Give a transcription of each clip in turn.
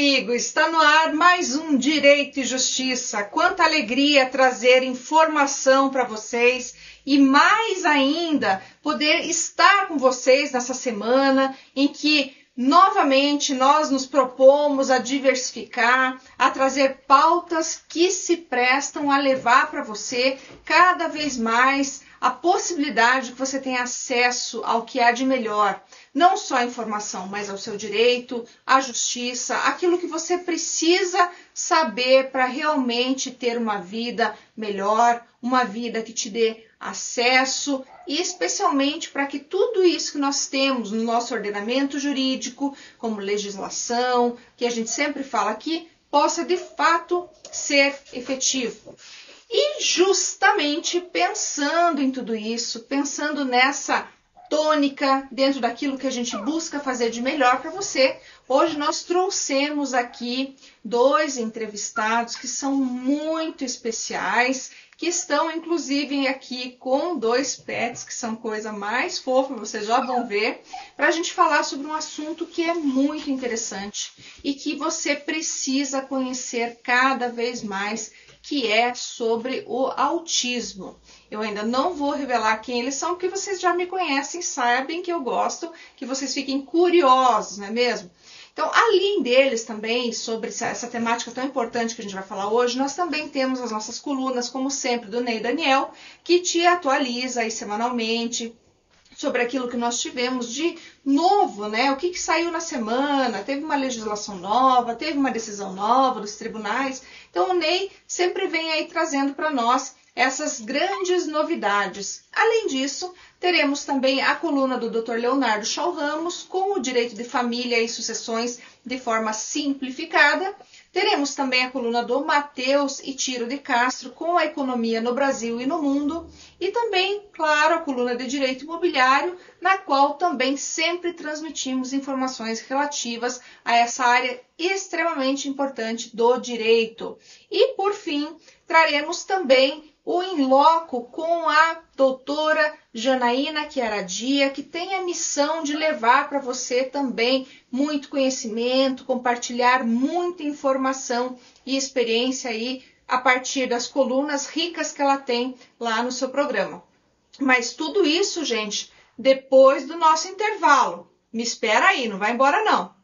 amigo, está no ar mais um Direito e Justiça. Quanta alegria trazer informação para vocês e mais ainda poder estar com vocês nessa semana em que novamente nós nos propomos a diversificar, a trazer pautas que se prestam a levar para você cada vez mais a possibilidade de que você tenha acesso ao que há de melhor. Não só a informação, mas ao seu direito, à justiça, aquilo que você precisa saber para realmente ter uma vida melhor, uma vida que te dê acesso e especialmente para que tudo isso que nós temos no nosso ordenamento jurídico, como legislação, que a gente sempre fala aqui, possa de fato ser efetivo. E justamente pensando em tudo isso, pensando nessa tônica, dentro daquilo que a gente busca fazer de melhor para você, hoje nós trouxemos aqui 2 entrevistados que são muito especiais, que estão inclusive aqui com 2 pets, que são coisa mais fofa, vocês já vão ver, para a gente falar sobre um assunto que é muito interessante e que você precisa conhecer cada vez mais, que é sobre o autismo. Eu ainda não vou revelar quem eles são, porque vocês já me conhecem, sabem que eu gosto, que vocês fiquem curiosos, não é mesmo? Então, além deles também, sobre essa temática tão importante que a gente vai falar hoje, nós também temos as nossas colunas, como sempre, do Ney Daniel, que te atualiza aí semanalmente sobre aquilo que nós tivemos de novo, né? O que saiu na semana, teve uma legislação nova, teve uma decisão nova dos tribunais. Então o Ney sempre vem aí trazendo para nós essas grandes novidades. Além disso, teremos também a coluna do Dr. Leonardo Schau Ramos com o direito de família e sucessões de forma simplificada. Teremos também a coluna do Matheus e Tiro de Castro com a economia no Brasil e no mundo. E também, claro, a coluna de direito imobiliário, na qual também sempre transmitimos informações relativas a essa área extremamente importante do direito. E, por fim, traremos também o In Loco com a doutora Janaína Chiaradia, que tem a missão de levar para você também muito conhecimento, compartilhar muita informação e experiência aí a partir das colunas ricas que ela tem lá no seu programa. Mas tudo isso, gente, depois do nosso intervalo. Me espera aí, não vai embora não.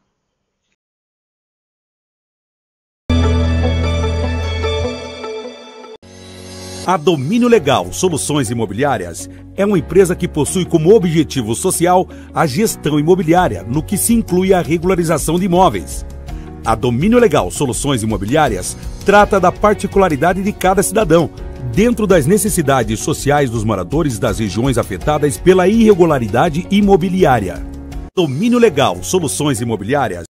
A Domínio Legal Soluções Imobiliárias é uma empresa que possui como objetivo social a gestão imobiliária, no que se inclui a regularização de imóveis. A Domínio Legal Soluções Imobiliárias trata da particularidade de cada cidadão, dentro das necessidades sociais dos moradores das regiões afetadas pela irregularidade imobiliária. Domínio Legal Soluções Imobiliárias.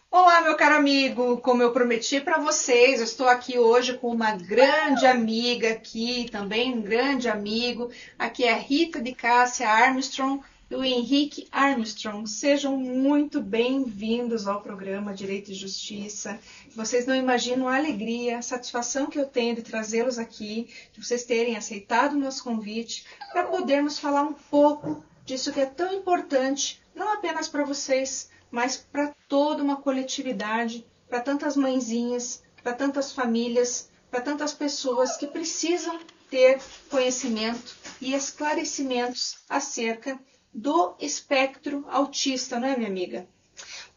Olá, meu caro amigo, como eu prometi para vocês, eu estou aqui hoje com uma grande amiga aqui, também um grande amigo. Aqui é a Rita de Cássia Armstrong e o Henrique Armstrong. Sejam muito bem-vindos ao programa Direito e Justiça. Vocês não imaginam a alegria, a satisfação que eu tenho de trazê-los aqui, de vocês terem aceitado o nosso convite para podermos falar um pouco disso que é tão importante, não apenas para vocês, mas para toda uma coletividade, para tantas mãezinhas, para tantas famílias, para tantas pessoas que precisam ter conhecimento e esclarecimentos acerca do espectro autista, não é, minha amiga?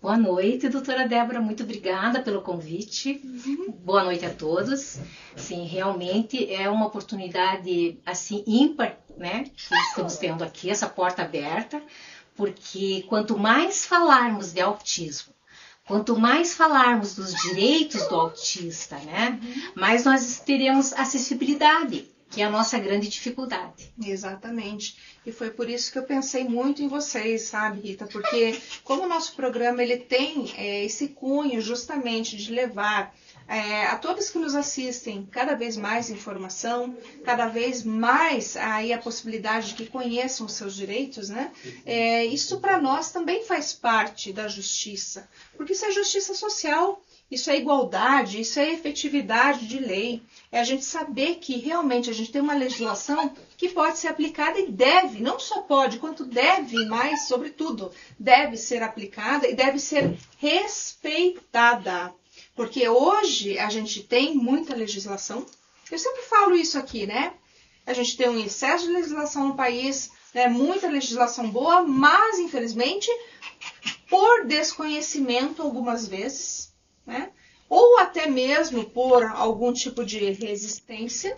Boa noite, doutora Débora, muito obrigada pelo convite. Boa noite a todos. Sim, realmente é uma oportunidade assim ímpar, né, que estamos tendo aqui, essa porta aberta. Porque quanto mais falarmos de autismo, quanto mais falarmos dos direitos do autista, né, mais nós teremos acessibilidade, que é a nossa grande dificuldade. Exatamente. E foi por isso que eu pensei muito em vocês, sabe, Rita? Porque como o nosso programa ele tem esse cunho justamente de levar a todos que nos assistem cada vez mais informação, cada vez mais aí a possibilidade de que conheçam os seus direitos, né? Isso para nós também faz parte da justiça, porque isso é justiça social isso é igualdade, isso é efetividade de lei. É a gente saber que realmente a gente tem uma legislação que pode ser aplicada e deve, não só pode, quanto deve, mas, sobretudo, deve ser aplicada e deve ser respeitada. Porque hoje a gente tem muita legislação. Eu sempre falo isso aqui, né? A gente tem um excesso de legislação no país, né? Muita legislação boa, mas, infelizmente, por desconhecimento algumas vezes, né? Ou até mesmo por algum tipo de resistência,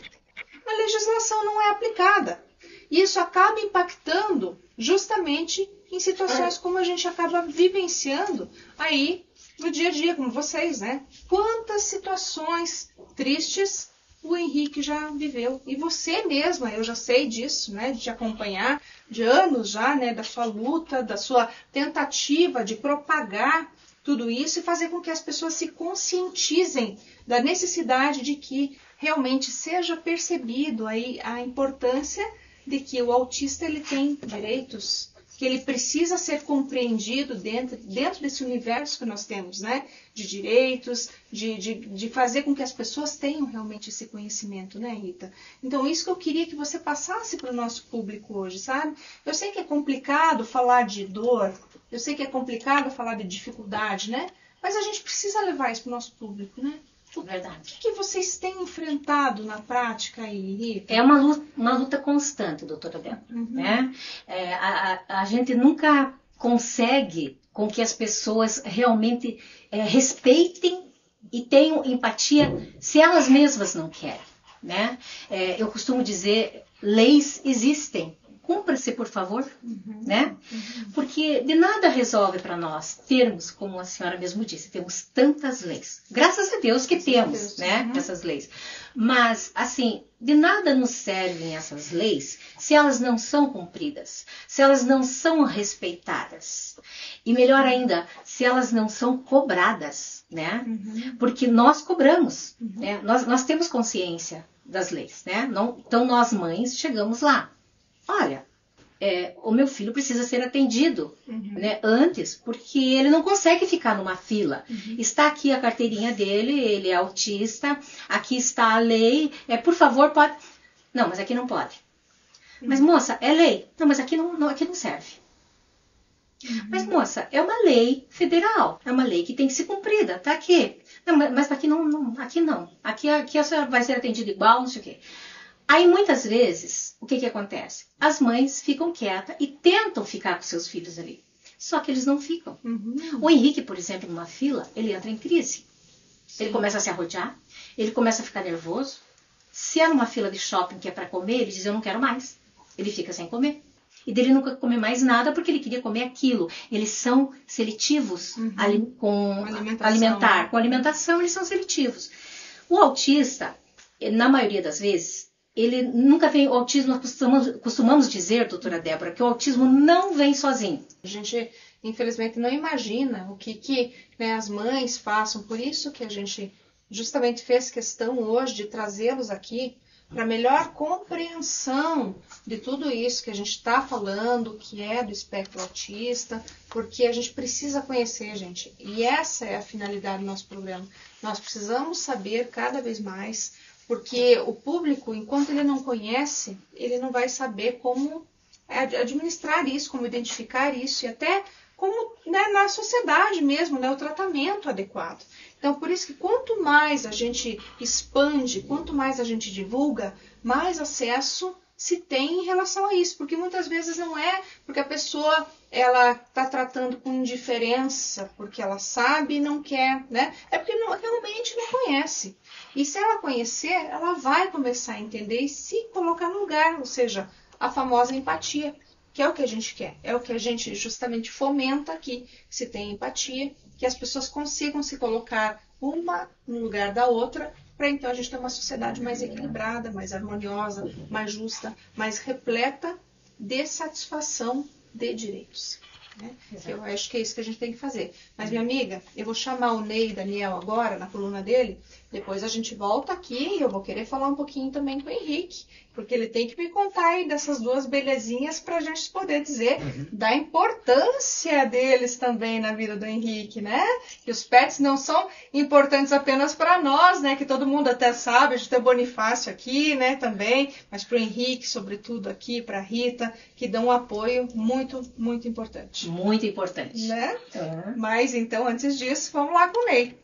a legislação não é aplicada. E isso acaba impactando justamente em situações como a gente acaba vivenciando aí no dia a dia, como vocês, né? Quantas situações tristes o Henrique já viveu. E você mesma, eu já sei disso, né? De te acompanhar, de anos já, né? Da sua luta, da sua tentativa de propagar tudo isso e fazer com que as pessoas se conscientizem da necessidade de que realmente seja percebido aí a importância de que o autista ele tem direitos, que ele precisa ser compreendido dentro desse universo que nós temos, né? De direitos, de fazer com que as pessoas tenham realmente esse conhecimento, né, Rita? Então, isso que eu queria que você passasse para o nosso público hoje, sabe? Eu sei que é complicado falar de dor, eu sei que é complicado falar de dificuldade, né? Mas a gente precisa levar isso para o nosso público, né? Verdade. O que vocês têm enfrentado na prática aí, Rita? É uma luta constante, doutora Débora. Né? A gente nunca consegue com que as pessoas realmente respeitem e tenham empatia se elas mesmas não querem. Né? Eu costumo dizer, leis existem. Cumpra-se, por favor, né? Porque de nada resolve para nós termos, como a senhora mesmo disse, temos tantas leis. Graças a Deus que temos, né? Essas leis. Mas, assim, de nada nos servem essas leis se elas não são cumpridas, se elas não são respeitadas. E melhor ainda, se elas não são cobradas, né? Porque nós cobramos, né? Nós temos consciência das leis, né? Então, nós mães chegamos lá. Olha, o meu filho precisa ser atendido né, antes, porque ele não consegue ficar numa fila. Está aqui a carteirinha dele, ele é autista, aqui está a lei, por favor, pode... Não, mas aqui não pode. Mas, moça, é lei. Não, mas aqui não serve. Mas, moça, é uma lei federal, é uma lei que tem que ser cumprida, tá aqui. Não, mas aqui não, aqui não. Aqui a senhora vai ser atendida igual, não sei o quê. Aí, muitas vezes, o que acontece? As mães ficam quietas e tentam ficar com seus filhos ali. Só que eles não ficam. O Henrique, por exemplo, numa fila, ele entra em crise. Ele começa a se arrodear, ele começa a ficar nervoso. Se é numa fila de shopping que é para comer, ele diz, eu não quero mais. Ele fica sem comer. E dele nunca comer mais nada porque ele queria comer aquilo. Eles são seletivos com alimentação, eles são seletivos. O autista, na maioria das vezes, ele nunca vem, o autismo, nós costumamos dizer, doutora Débora, que o autismo não vem sozinho. A gente, infelizmente, não imagina o que né, as mães passam. Por isso que a gente justamente fez questão hoje de trazê-los aqui para melhor compreensão de tudo isso que a gente está falando, que é do espectro autista, porque a gente precisa conhecer, gente. E essa é a finalidade do nosso programa. Nós precisamos saber cada vez mais, porque o público, enquanto ele não conhece, ele não vai saber como administrar isso, como identificar isso e até como né, na sociedade mesmo, né, o tratamento adequado. Então, por isso que quanto mais a gente expande, quanto mais a gente divulga, mais acesso se tem em relação a isso. Porque muitas vezes não é porque a pessoa ela está tratando com indiferença, porque ela sabe e não quer, né? É porque realmente não conhece. E se ela conhecer, ela vai começar a entender e se colocar no lugar, ou seja, a famosa empatia, que é o que a gente quer, é o que a gente justamente fomenta aqui, se tem empatia, que as pessoas consigam se colocar uma no lugar da outra, para então a gente ter uma sociedade mais equilibrada, mais harmoniosa, mais justa, mais repleta de satisfação de direitos. Né? Eu acho que é isso que a gente tem que fazer. Mas, minha amiga, eu vou chamar o Ney Daniel agora, na coluna dele, depois a gente volta aqui e eu vou querer falar um pouquinho também com o Henrique, porque ele tem que me contar aí dessas duas belezinhas para a gente poder dizer da importância deles também na vida do Henrique, né? Que os pets não são importantes apenas para nós, né? Que todo mundo até sabe, a gente tem o Bonifácio aqui, né? Também, mas para o Henrique, sobretudo aqui, para a Rita, que dão um apoio muito, muito importante. Muito importante. Né? Mas então, antes disso, vamos lá com o Ney.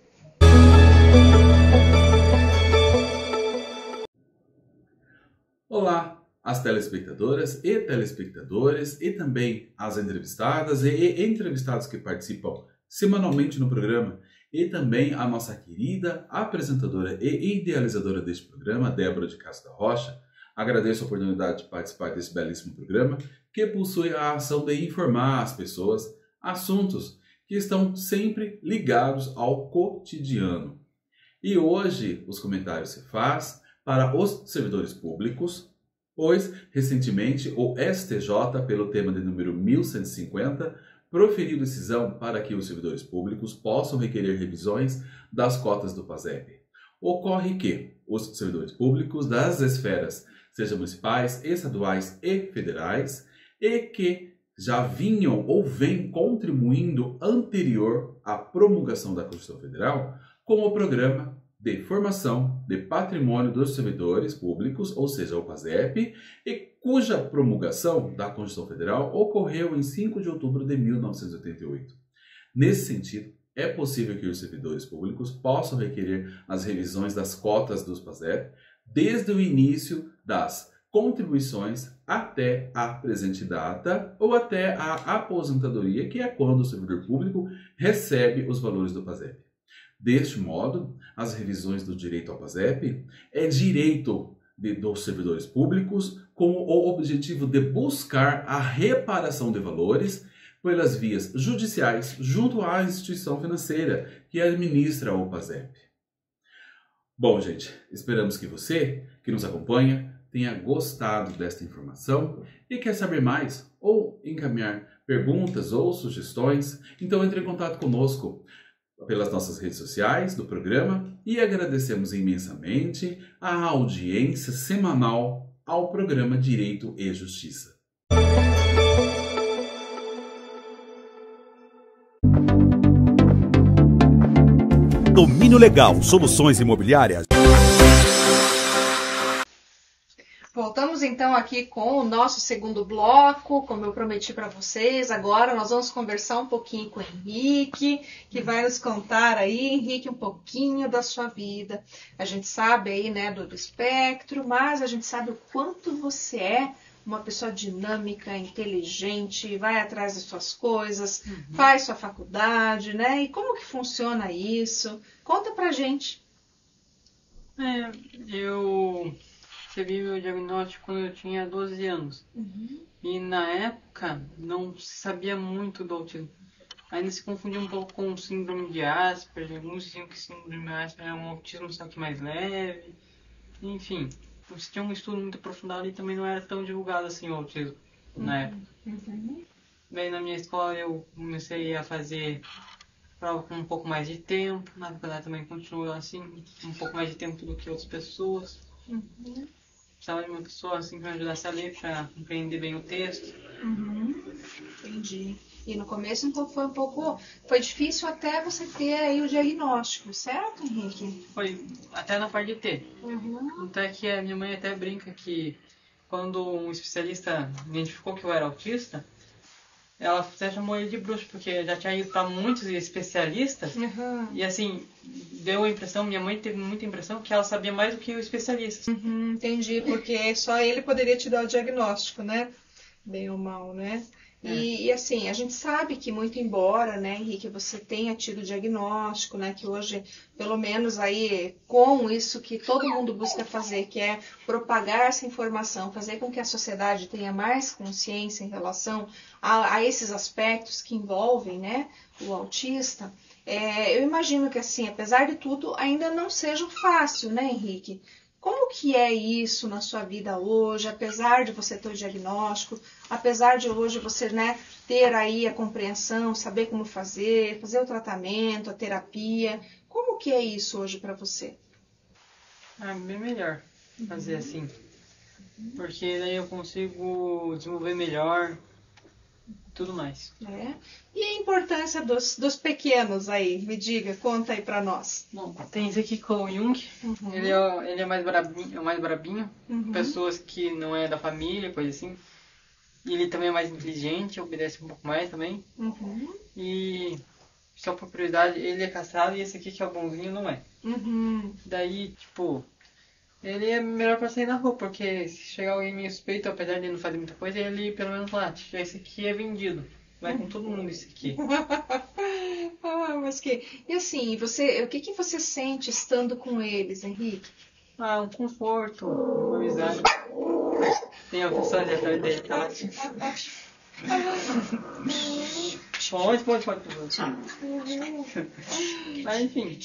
Olá, as telespectadoras e telespectadores e também as entrevistadas e entrevistados que participam semanalmente no programa e também a nossa querida apresentadora e idealizadora deste programa, Débora de Castro da Rocha. Agradeço a oportunidade de participar desse belíssimo programa que possui a ação de informar as pessoas assuntos que estão sempre ligados ao cotidiano. E hoje os comentários se faz para os servidores públicos, pois recentemente o STJ, pelo tema de número 1150, proferiu decisão para que os servidores públicos possam requerer revisões das cotas do PASEP. Ocorre que os servidores públicos das esferas, seja municipais, estaduais e federais, e que já vinham ou vêm contribuindo anterior à promulgação da Constituição Federal com o Programa de Formação de Patrimônio dos Servidores Públicos, ou seja, o PASEP, e cuja promulgação da Constituição Federal ocorreu em 5 de outubro de 1988. Nesse sentido, é possível que os servidores públicos possam requerer as revisões das cotas dos PASEP desde o início das contribuições até a presente data ou até a aposentadoria, que é quando o servidor público recebe os valores do PASEP. Deste modo, as revisões do direito ao PASEP é direito dos servidores públicos com o objetivo de buscar a reparação de valores pelas vias judiciais junto à instituição financeira que administra o PASEP. Bom, gente, esperamos que você, que nos acompanha, tenha gostado desta informação e quer saber mais ou encaminhar perguntas ou sugestões, então entre em contato conosco pelas nossas redes sociais do programa e agradecemos imensamente a audiência semanal ao programa Direito e Justiça. Domínio Legal, soluções imobiliárias. Voltamos então aqui com o nosso segundo bloco, como eu prometi para vocês. Agora nós vamos conversar um pouquinho com o Henrique, que vai nos contar aí, Henrique, um pouquinho da sua vida. A gente sabe aí, né, do espectro, mas a gente sabe o quanto você é uma pessoa dinâmica, inteligente, vai atrás das suas coisas, faz sua faculdade, né? E como que funciona isso? Conta pra gente. Eu recebi meu diagnóstico quando eu tinha 12 anos. E na época não se sabia muito do autismo. Ainda se confundia um pouco com síndrome de Asperger. Alguns diziam que síndrome de Asperger é um autismo só que mais leve. Enfim, se tinha um estudo muito aprofundado e também não era tão divulgado assim o autismo na época. Daí na minha escola eu comecei a fazer prova com um pouco mais de tempo. Na faculdade também continuou assim, um pouco mais de tempo do que outras pessoas. Precisava de uma pessoa assim que me ajudasse a ler para compreender bem o texto. Entendi. E no começo então foi difícil até você ter aí o diagnóstico, certo, Henrique? Foi até na parte de ter. Até que a minha mãe até brinca que quando um especialista identificou que eu era autista, ela até chamou ele de bruxo, porque já tinha ido para muitos especialistas. E assim, deu a impressão, minha mãe teve muita impressão que ela sabia mais do que o especialista. Entendi, porque só ele poderia te dar o diagnóstico, né? Bem ou mal, né? E assim, a gente sabe que muito embora, né, Henrique, você tenha tido diagnóstico, né, que hoje, pelo menos aí, com isso que todo mundo busca fazer, que é propagar essa informação, fazer com que a sociedade tenha mais consciência em relação a esses aspectos que envolvem, né, o autista, eu imagino que assim, apesar de tudo, ainda não seja fácil, né, Henrique? Como que é isso na sua vida hoje, apesar de você ter o diagnóstico, apesar de hoje você, né, ter aí a compreensão, saber como fazer o tratamento, a terapia? Como que é isso hoje para você? Bem melhor fazer assim. Porque daí eu consigo desenvolver melhor, tudo mais. E a importância dos pequenos aí? Me diga, conta aí pra nós. Bom, tem esse aqui com o Jung. Ele é mais brabinho. Pessoas que não é da família, coisa assim. E ele também é mais inteligente, obedece um pouco mais também. E só por curiosidade, ele é castrado e esse aqui que é o bonzinho não é. Daí, tipo, ele é melhor pra sair na rua, porque se chegar alguém meio suspeito, apesar de ele não fazer muita coisa, ele pelo menos fala, esse aqui é vendido. Vai com todo mundo esse aqui. E assim, você, o que você sente estando com eles, Henrique? Um conforto, uma amizade. Tem a pessoa ali atrás dele, tá? Pode. Mas enfim.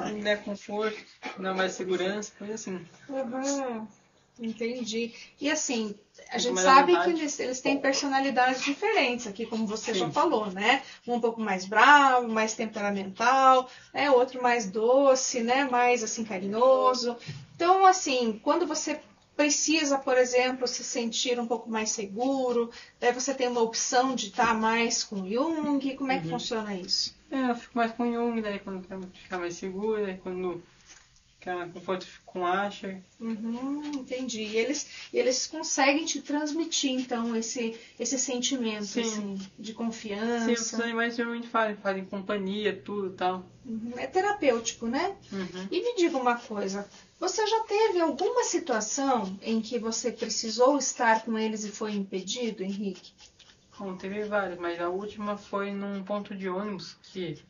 Ele é conforto, não é mais segurança, coisa assim. Entendi. E assim, a gente sabe que eles têm personalidades diferentes aqui, como você já falou, né? Um pouco mais bravo, mais temperamental, outro mais doce, né? Mais assim, carinhoso. Então, assim, quando você precisa, por exemplo, se sentir um pouco mais seguro, daí você tem uma opção de estar mais com o Jung. Como é que funciona isso? Eu fico mais com o Jung, daí quando quero ficar mais seguro, daí quando quero conforto, fico com o Asher. Entendi. E eles conseguem te transmitir, então, esse sentimento assim, de confiança. Sim, os animais geralmente fazem companhia, tudo e tal. É terapêutico, né? E me diga uma coisa, você já teve alguma situação em que você precisou estar com eles e foi impedido, Henrique? Bom, teve várias, mas a última foi num ponto de ônibus que,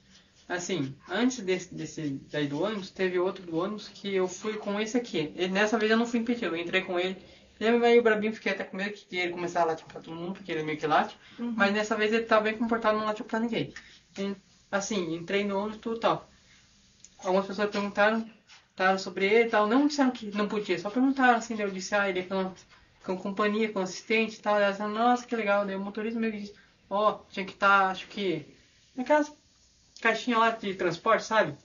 assim, antes desse daí do ônibus, teve outro do ônibus que eu fui com esse aqui. Dessa vez eu não fui impedido, eu entrei com ele. Ele meio brabinho, fiquei até com medo que ele começasse a latir pra todo mundo, porque ele meio que late. Mas dessa vez ele tava bem comportado, não latiu pra ninguém. Assim, entrei no ônibus e tudo tal. Algumas pessoas perguntaram sobre ele e tal. Não disseram que não podia, só perguntaram assim. Daí eu disse, ele é com companhia, com assistente e tal. Elas falaram, nossa, que legal. Daí o motorista meio que disse, tinha que estar, acho que, naquelas caixinhas lá de transporte, sabe?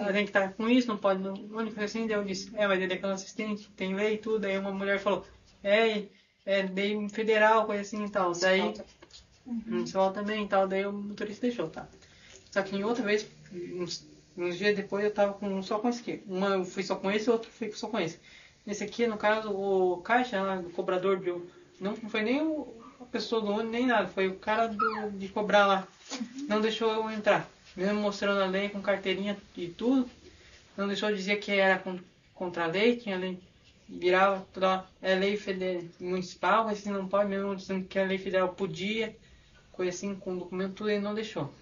A gente tá com isso, não pode, não único assim. Daí eu disse, mas ele é com assistente, tem lei e tudo. Daí uma mulher falou, é lei federal, coisa assim e tal. Daí, municipal também e tal. Daí o motorista deixou, tá? Só que em outra vez, uns dias depois eu tava só com esse aqui. Uma eu fui só com esse, outro fui só com esse. Esse aqui, no caso, o caixa, o cobrador, não foi nem a pessoa do ônibus, nem nada. Foi o cara de cobrar lá. Não deixou eu entrar. Mesmo mostrando a lei com carteirinha e tudo. Não deixou dizer que era contra a lei, tinha lei. Virava toda lei federal, municipal, assim não pode, mesmo dizendo que a lei federal podia. Coisa assim, com documento, tudo ele não deixou.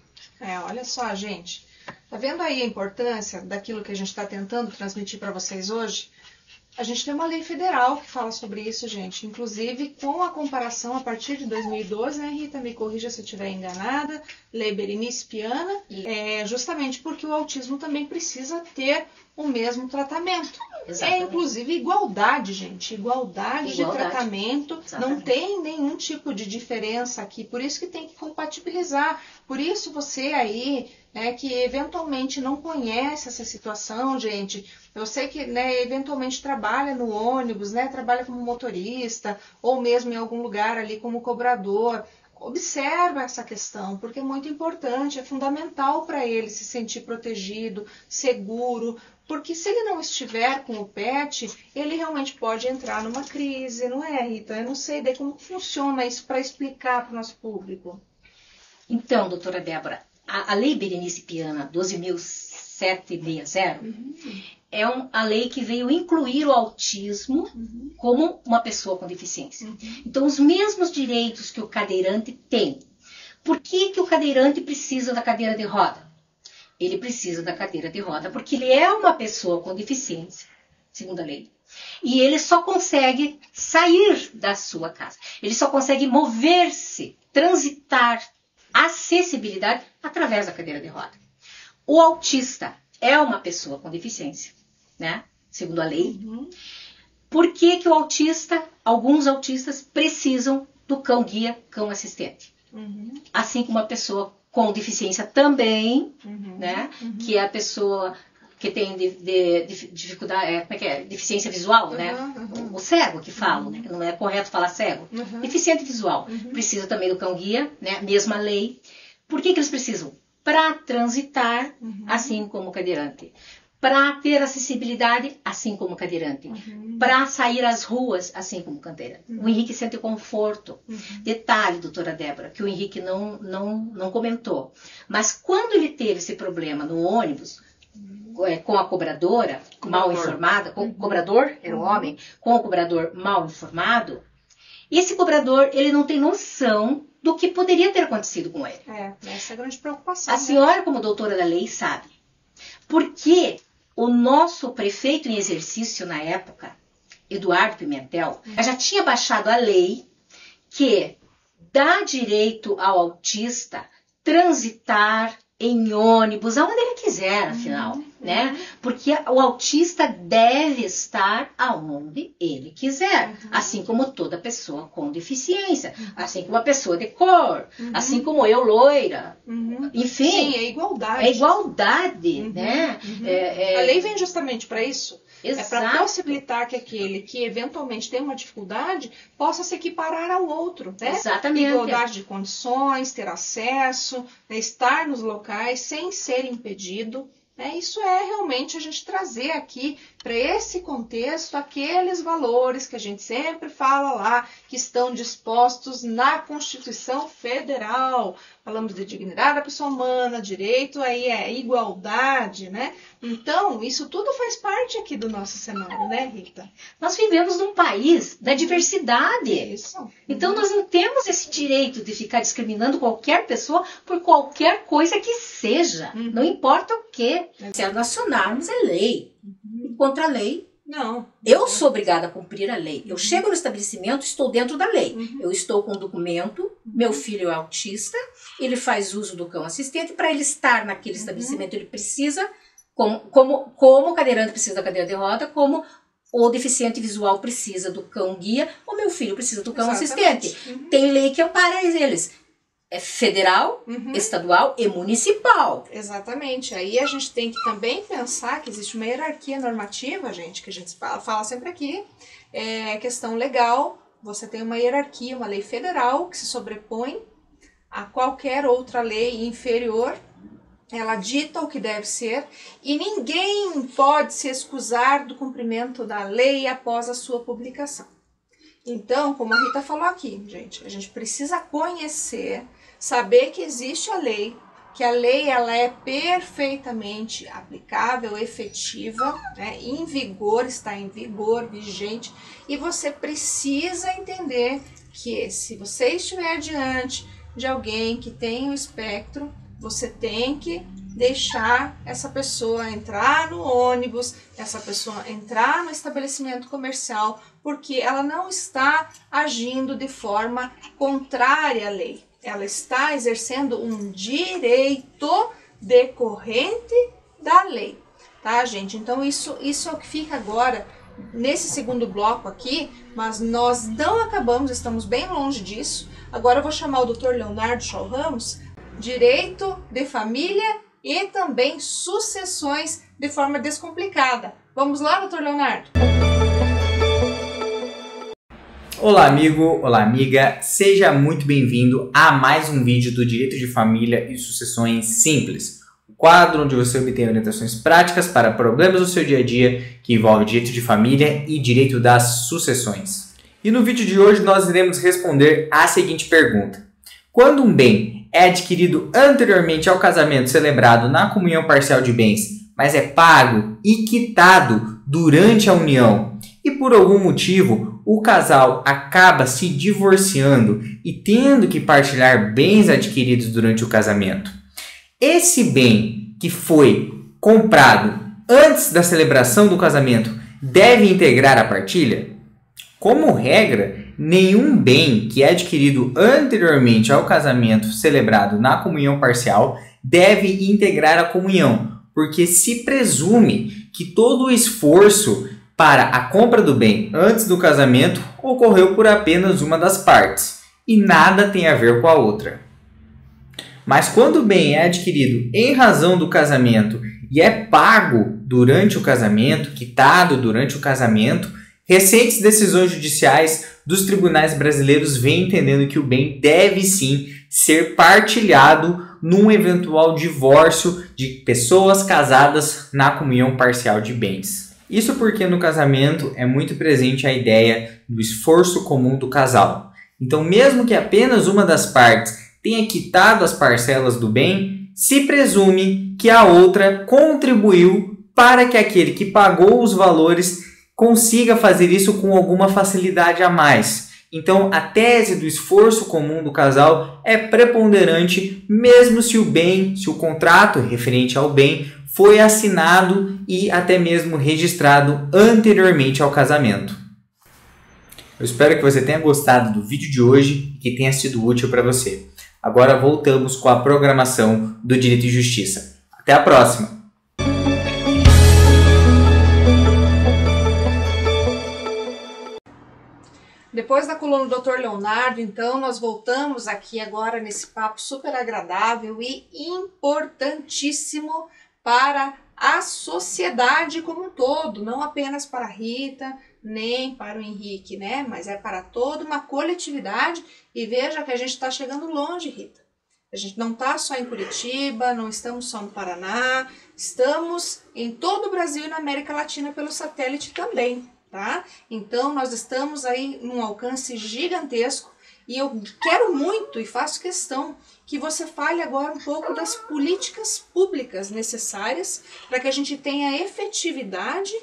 Olha só, gente. Tá vendo aí a importância daquilo que a gente está tentando transmitir para vocês hoje? A gente tem uma lei federal que fala sobre isso, gente. Inclusive, com a comparação a partir de 2012, né, Rita? Me corrija se eu estiver enganada. Lei Berenice-Piana. Justamente porque o autismo também precisa ter o mesmo tratamento. Exatamente. Inclusive, igualdade, gente. Igualdade de tratamento. Exatamente. Não tem nenhum tipo de diferença aqui. Por isso que tem que compatibilizar. Por isso você aí, que eventualmente não conhece essa situação, gente. Eu sei que, eventualmente trabalha no ônibus, trabalha como motorista, ou mesmo em algum lugar ali como cobrador. Observa essa questão, porque é muito importante, é fundamental para ele se sentir protegido, seguro, porque se ele não estiver com o pet, ele realmente pode entrar numa crise, não é, Rita? Eu não sei daí como funciona isso para explicar para o nosso público. Então, doutora Débora, a Lei Berenice-Piana 12.760 é a lei que veio incluir o autismo como uma pessoa com deficiência. Então, os mesmos direitos que o cadeirante tem. Por que o cadeirante precisa da cadeira de roda? Ele precisa da cadeira de roda porque ele é uma pessoa com deficiência, segundo a lei. E ele só consegue sair da sua casa. Ele só consegue mover-se, transitar, acessibilidade através da cadeira de roda. O autista é uma pessoa com deficiência. né? Segundo a lei. Por que que alguns autistas precisam do cão-guia, cão-assistente? Assim como uma pessoa com deficiência também, né? Que é a pessoa que tem dificuldade, deficiência visual, né? O cego que fala, né? Não é correto falar cego. Deficiente visual. Precisa também do cão-guia, né? Mesma lei. Por que que eles precisam? Para transitar, assim como o cadeirante. Para ter acessibilidade, assim como o cadeirante. Para sair às ruas, assim como o cadeirante. O Henrique sente conforto. Detalhe, doutora Débora, que o Henrique não comentou. Mas quando ele teve esse problema no ônibus, com a cobradora mal informada, com o cobrador, era um homem, com o cobrador mal informado, esse cobrador, ele não tem noção do que poderia ter acontecido com ele. Essa é a grande preocupação. A senhora, como doutora da lei, sabe. Porque o nosso prefeito em exercício na época, Eduardo Pimentel, já tinha baixado a lei que dá direito ao autista transitar em ônibus, aonde ele quiser, afinal, né? Porque o autista deve estar aonde ele quiser, assim como toda pessoa com deficiência, assim como a pessoa de cor, assim como eu, loira, enfim. Sim, é igualdade. É igualdade, né? A lei vem justamente para isso. Exato. É para possibilitar que aquele que eventualmente tem uma dificuldade possa se equiparar ao outro, né? Exatamente. Igualdade de condições, ter acesso, né? Estar nos locais sem ser impedido. Isso é realmente a gente trazer aqui para esse contexto aqueles valores que a gente sempre fala lá, que estão dispostos na Constituição Federal. Falamos de dignidade da pessoa humana, direito aí é igualdade, né? Então, isso tudo faz parte aqui do nosso cenário, né, Rita? Nós vivemos num país da diversidade. Isso. Então, nós não temos esse direito de ficar discriminando qualquer pessoa por qualquer coisa que seja. Não importa o quê. Se nós acionarmos é lei. E contra a lei, não. Eu sou obrigada a cumprir a lei. Eu chego no estabelecimento, estou dentro da lei. Eu estou com um documento, meu filho é autista, ele faz uso do cão assistente. Para ele estar naquele estabelecimento, ele precisa, como o cadeirante precisa da cadeira de roda, como o deficiente visual precisa do cão guia, o meu filho precisa do cão assistente. Tem lei que ampara eles. É federal, estadual e municipal. Exatamente. Aí a gente tem que também pensar que existe uma hierarquia normativa, gente, que a gente fala sempre aqui. É questão legal, você tem uma hierarquia, uma lei federal que se sobrepõe a qualquer outra lei inferior. Ela dita o que deve ser e ninguém pode se excusar do cumprimento da lei após a sua publicação. Então, como a Rita falou aqui, gente, a gente precisa conhecer, saber que existe a lei, que a lei ela é perfeitamente aplicável, efetiva, né, em vigor, está em vigor, vigente, e você precisa entender que se você estiver diante de alguém que tem o espectro, você tem que deixar essa pessoa entrar no ônibus, essa pessoa entrar no estabelecimento comercial, porque ela não está agindo de forma contrária à lei. Ela está exercendo um direito decorrente da lei, tá, gente? Então, isso é o que fica agora nesse segundo bloco aqui, mas nós não acabamos, estamos bem longe disso. Agora eu vou chamar o Dr. Leonardo Shaw Ramos, Direito de Família e também Sucessões de forma descomplicada. Vamos lá, Dr. Leonardo? Olá, amigo, olá, amiga, seja muito bem-vindo a mais um vídeo do Direito de Família e Sucessões Simples, o quadro onde você obtém orientações práticas para problemas do seu dia a dia que envolvem direito de família e direito das sucessões. E no vídeo de hoje nós iremos responder a seguinte pergunta: quando um bem é adquirido anteriormente ao casamento celebrado na comunhão parcial de bens, mas é pago e quitado durante a união, e por algum motivo o casal acaba se divorciando e tendo que partilhar bens adquiridos durante o casamento, esse bem que foi comprado antes da celebração do casamento deve integrar a partilha? Como regra, nenhum bem que é adquirido anteriormente ao casamento celebrado na comunhão parcial deve integrar a comunhão, porque se presume que todo o esforço para a compra do bem antes do casamento ocorreu por apenas uma das partes e nada tem a ver com a outra. Mas quando o bem é adquirido em razão do casamento e é pago durante o casamento, quitado durante o casamento, recentes decisões judiciais dos tribunais brasileiros vêm entendendo que o bem deve sim ser partilhado num eventual divórcio de pessoas casadas na comunhão parcial de bens. Isso porque no casamento é muito presente a ideia do esforço comum do casal. Então, mesmo que apenas uma das partes tenha quitado as parcelas do bem, se presume que a outra contribuiu para que aquele que pagou os valores consiga fazer isso com alguma facilidade a mais. Então, a tese do esforço comum do casal é preponderante, mesmo se o contrato referente ao bem foi assinado e até mesmo registrado anteriormente ao casamento. Eu espero que você tenha gostado do vídeo de hoje e que tenha sido útil para você. Agora voltamos com a programação do Direito e Justiça. Até a próxima! Depois da coluna do Dr. Leonardo, então, nós voltamos aqui agora nesse papo super agradável e importantíssimo para a sociedade como um todo, não apenas para a Rita, nem para o Henrique, né? Mas é para toda uma coletividade. E veja que a gente está chegando longe, Rita. A gente não está só em Curitiba, não estamos só no Paraná, estamos em todo o Brasil e na América Latina pelo satélite também. Tá? Então, nós estamos aí num alcance gigantesco e eu quero muito e faço questão que você fale agora um pouco das políticas públicas necessárias para que a gente tenha efetividade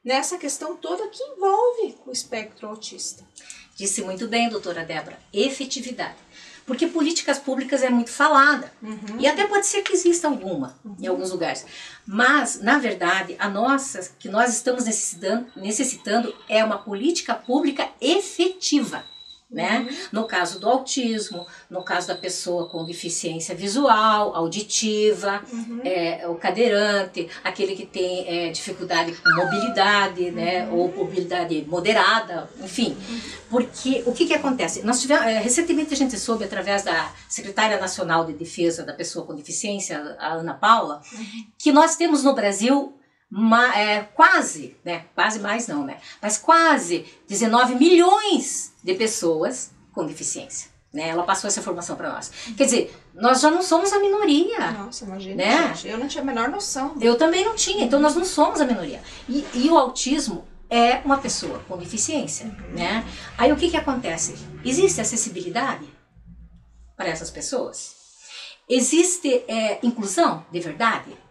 nessa questão toda que envolve o espectro autista. Disse muito bem, doutora Débora, efetividade. Porque políticas públicas é muito falada. E até pode ser que exista alguma em alguns lugares. Mas, na verdade, a nossa, que nós estamos necessitando é uma política pública efetiva. Né? No caso do autismo, no caso da pessoa com deficiência visual, auditiva, o cadeirante, aquele que tem dificuldade com mobilidade, né? Ou mobilidade moderada, enfim. Porque o que acontece? Nós tivemos, recentemente a gente soube, através da Secretária Nacional de Defesa da Pessoa com Deficiência, a Ana Paula, que nós temos no Brasil quase, né? Quase mais não, né? Mas quase 19 milhões de pessoas com deficiência. Né? Ela passou essa informação para nós. Quer dizer, nós já não somos a minoria. Nossa, imagina, né? Gente, eu não tinha a menor noção. Eu também não tinha, então nós não somos a minoria. E o autismo é uma pessoa com deficiência. Né? Aí o que acontece? Existe acessibilidade para essas pessoas? Existe inclusão de verdade?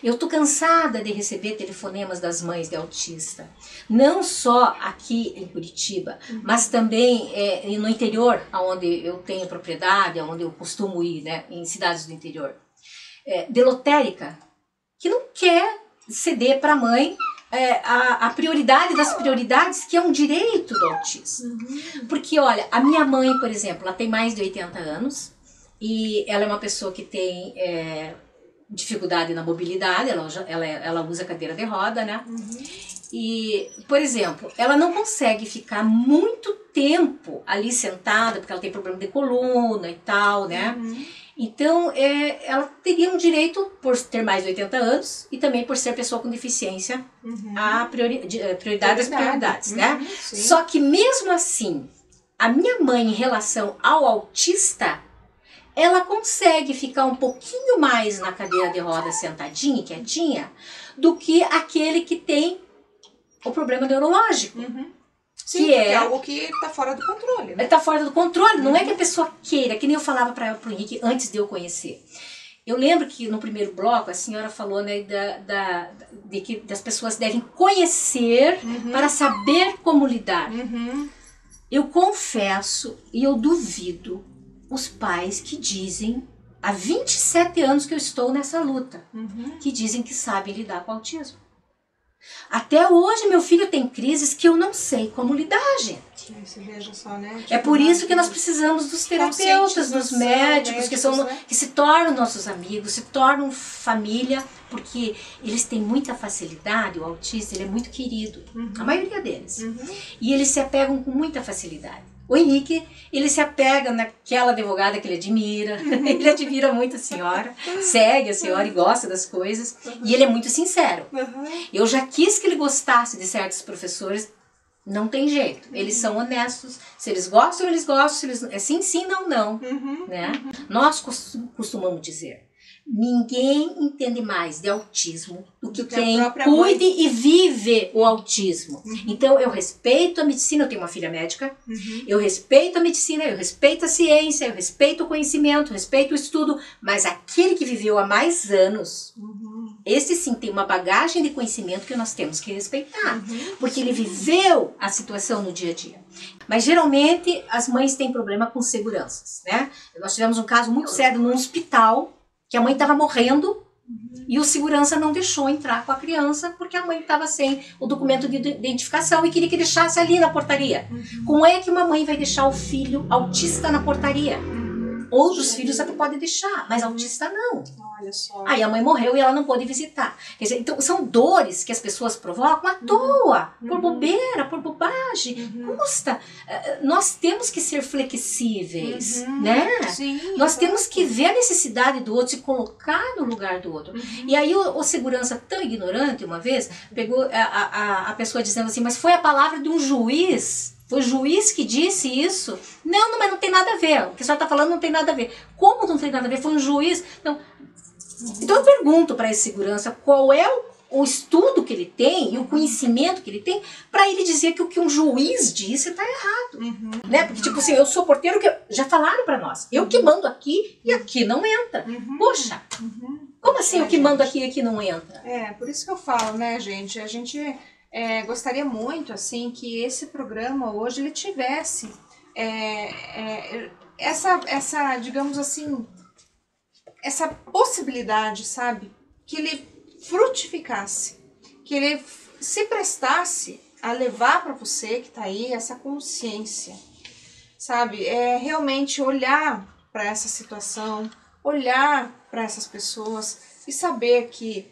Eu estou cansada de receber telefonemas das mães de autista, não só aqui em Curitiba, mas também no interior, onde eu tenho propriedade, onde eu costumo ir, né, em cidades do interior, de lotérica, que não quer ceder para a mãe a prioridade das prioridades, que é um direito do autista. Porque, olha, a minha mãe, por exemplo, ela tem mais de 80 anos e ela é uma pessoa que tem dificuldade na mobilidade, ela usa cadeira de roda, né? E, por exemplo, ela não consegue ficar muito tempo ali sentada, porque ela tem problema de coluna e tal, né? Então, ela teria um direito, por ter mais de 80 anos, e também por ser pessoa com deficiência, a prioridade das prioridades, né? Só que, mesmo assim, a minha mãe, em relação ao autista, ela consegue ficar um pouquinho mais na cadeira de roda sentadinha e quietinha do que aquele que tem o problema neurológico. Sim, que é algo que está fora do controle. Né? Está fora do controle, não é que a pessoa queira, que nem eu falava para o Henrique antes de eu conhecer. Eu lembro que no primeiro bloco a senhora falou, né, de que as pessoas devem conhecer para saber como lidar. Eu confesso e eu duvido os pais que dizem, há 27 anos que eu estou nessa luta, que dizem que sabem lidar com o autismo. Até hoje meu filho tem crises que eu não sei como lidar, gente. Você veja só, né? É por isso que nós precisamos dos terapeutas, dos médicos, né? que se tornam nossos amigos, se tornam família, porque eles têm muita facilidade, o autista ele é muito querido, a maioria deles. E eles se apegam com muita facilidade. O Henrique, ele se apega naquela advogada que ele admira, ele admira muito a senhora, segue a senhora e gosta das coisas, e ele é muito sincero. Eu já quis que ele gostasse de certos professores, não tem jeito, eles são honestos, se eles gostam, se eles é sim, sim, não, não. Né? Nós costumamos dizer, ninguém entende mais de autismo do que quem cuide e vive o autismo. Então eu respeito a medicina, eu tenho uma filha médica, eu respeito a medicina, eu respeito a ciência, eu respeito o conhecimento, eu respeito o estudo, mas aquele que viveu há mais anos, esse sim tem uma bagagem de conhecimento que nós temos que respeitar, porque ele viveu a situação no dia a dia. Mas geralmente as mães têm problema com seguranças, né? Nós tivemos um caso muito sério num hospital, que a mãe estava morrendo e o segurança não deixou entrar com a criança porque a mãe estava sem o documento de identificação e queria que deixasse ali na portaria. Como é que uma mãe vai deixar o filho autista na portaria? Outros filhos até podem deixar, mas autista não. Olha só. Aí a mãe morreu e ela não pôde visitar. Quer dizer, então são dores que as pessoas provocam à toa, por bobeira, por bobagem. Custa. Nós temos que ser flexíveis, né? Sim, nós temos que ver a necessidade do outro, se colocar no lugar do outro. E aí o segurança tão ignorante, uma vez, pegou a pessoa dizendo assim, mas foi a palavra de um juiz. Foi o juiz que disse isso? Não, mas não tem nada a ver. O que a senhora está falando não tem nada a ver. Como não tem nada a ver? Foi um juiz? Não. Então eu pergunto para esse segurança qual é o estudo que ele tem e o conhecimento que ele tem para ele dizer que o que um juiz disse está errado. Né? Porque tipo assim, eu sou porteiro, que já falaram para nós. Eu que mando aqui e aqui não entra. Poxa, como assim eu que mando aqui e aqui não entra? Por isso que eu falo, né, gente? A gente... gostaria muito, assim, que esse programa hoje ele tivesse essa, digamos assim, essa possibilidade, sabe? Que ele frutificasse, que ele se prestasse a levar para você que está aí essa consciência, sabe? Realmente olhar para essa situação, olhar para essas pessoas e saber que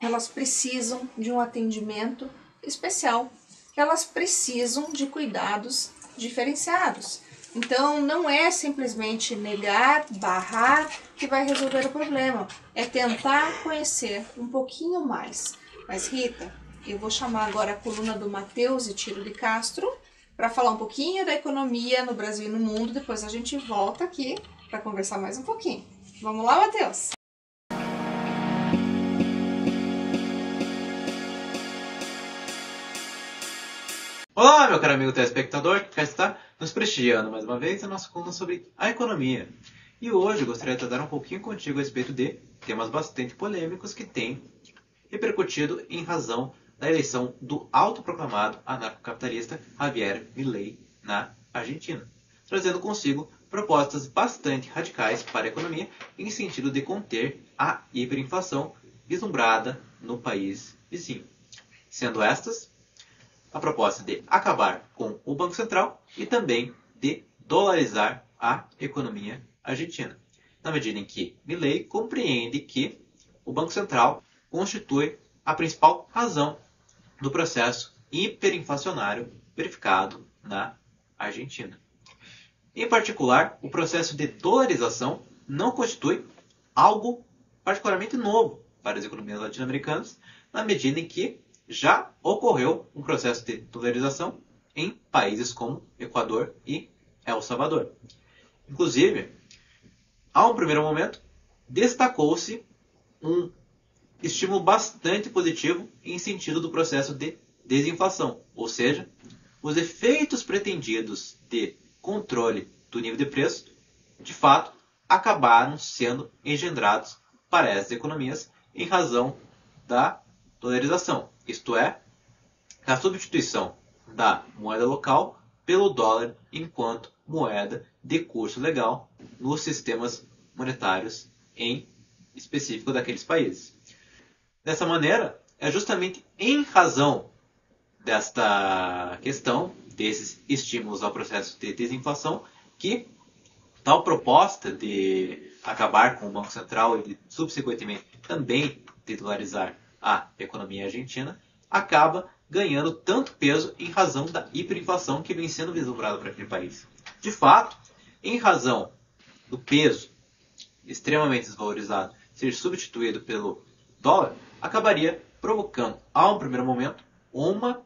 elas precisam de um atendimento especial, que elas precisam de cuidados diferenciados. Então não é simplesmente negar, barrar que vai resolver o problema, é tentar conhecer um pouquinho mais. Mas Rita, eu vou chamar agora a coluna do Matheus e Tiro de Castro para falar um pouquinho da economia no Brasil e no mundo, depois a gente volta aqui para conversar mais um pouquinho. Vamos lá, Matheus? Olá, meu caro amigo telespectador, que cá está nos prestigiando mais uma vez a nossa coluna sobre a economia. E hoje eu gostaria de tratar um pouquinho contigo a respeito de temas bastante polêmicos que têm repercutido em razão da eleição do autoproclamado anarcocapitalista Javier Milei na Argentina, trazendo consigo propostas bastante radicais para a economia em sentido de conter a hiperinflação vislumbrada no país vizinho, sendo estas a proposta de acabar com o Banco Central e também de dolarizar a economia argentina, na medida em que Milei compreende que o Banco Central constitui a principal razão do processo hiperinflacionário verificado na Argentina. Em particular, o processo de dolarização não constitui algo particularmente novo para as economias latino-americanas, na medida em que já ocorreu um processo de dolarização em países como Equador e El Salvador. Inclusive, a um primeiro momento, destacou-se um estímulo bastante positivo em sentido do processo de desinflação, ou seja, os efeitos pretendidos de controle do nível de preço, de fato, acabaram sendo engendrados para essas economias em razão da dolarização, isto é, a substituição da moeda local pelo dólar enquanto moeda de curso legal nos sistemas monetários em específico daqueles países. Dessa maneira, é justamente em razão desta questão, desses estímulos ao processo de desinflação, que tal proposta de acabar com o Banco Central e, subsequentemente, também de dolarizar a economia argentina, acaba ganhando tanto peso em razão da hiperinflação que vem sendo vislumbrada para aquele país. De fato, em razão do peso extremamente desvalorizado ser substituído pelo dólar, acabaria provocando, a um primeiro momento, uma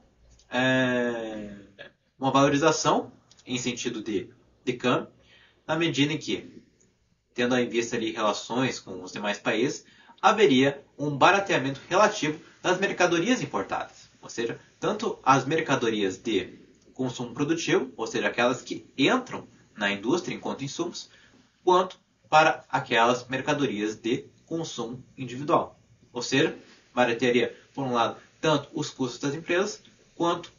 valorização em sentido de câmbio, na medida em que, tendo em vista ali relações com os demais países, haveria um barateamento relativo das mercadorias importadas. Ou seja, tanto as mercadorias de consumo produtivo, ou seja, aquelas que entram na indústria enquanto insumos, quanto para aquelas mercadorias de consumo individual. Ou seja, baratearia, por um lado, tanto os custos das empresas, quanto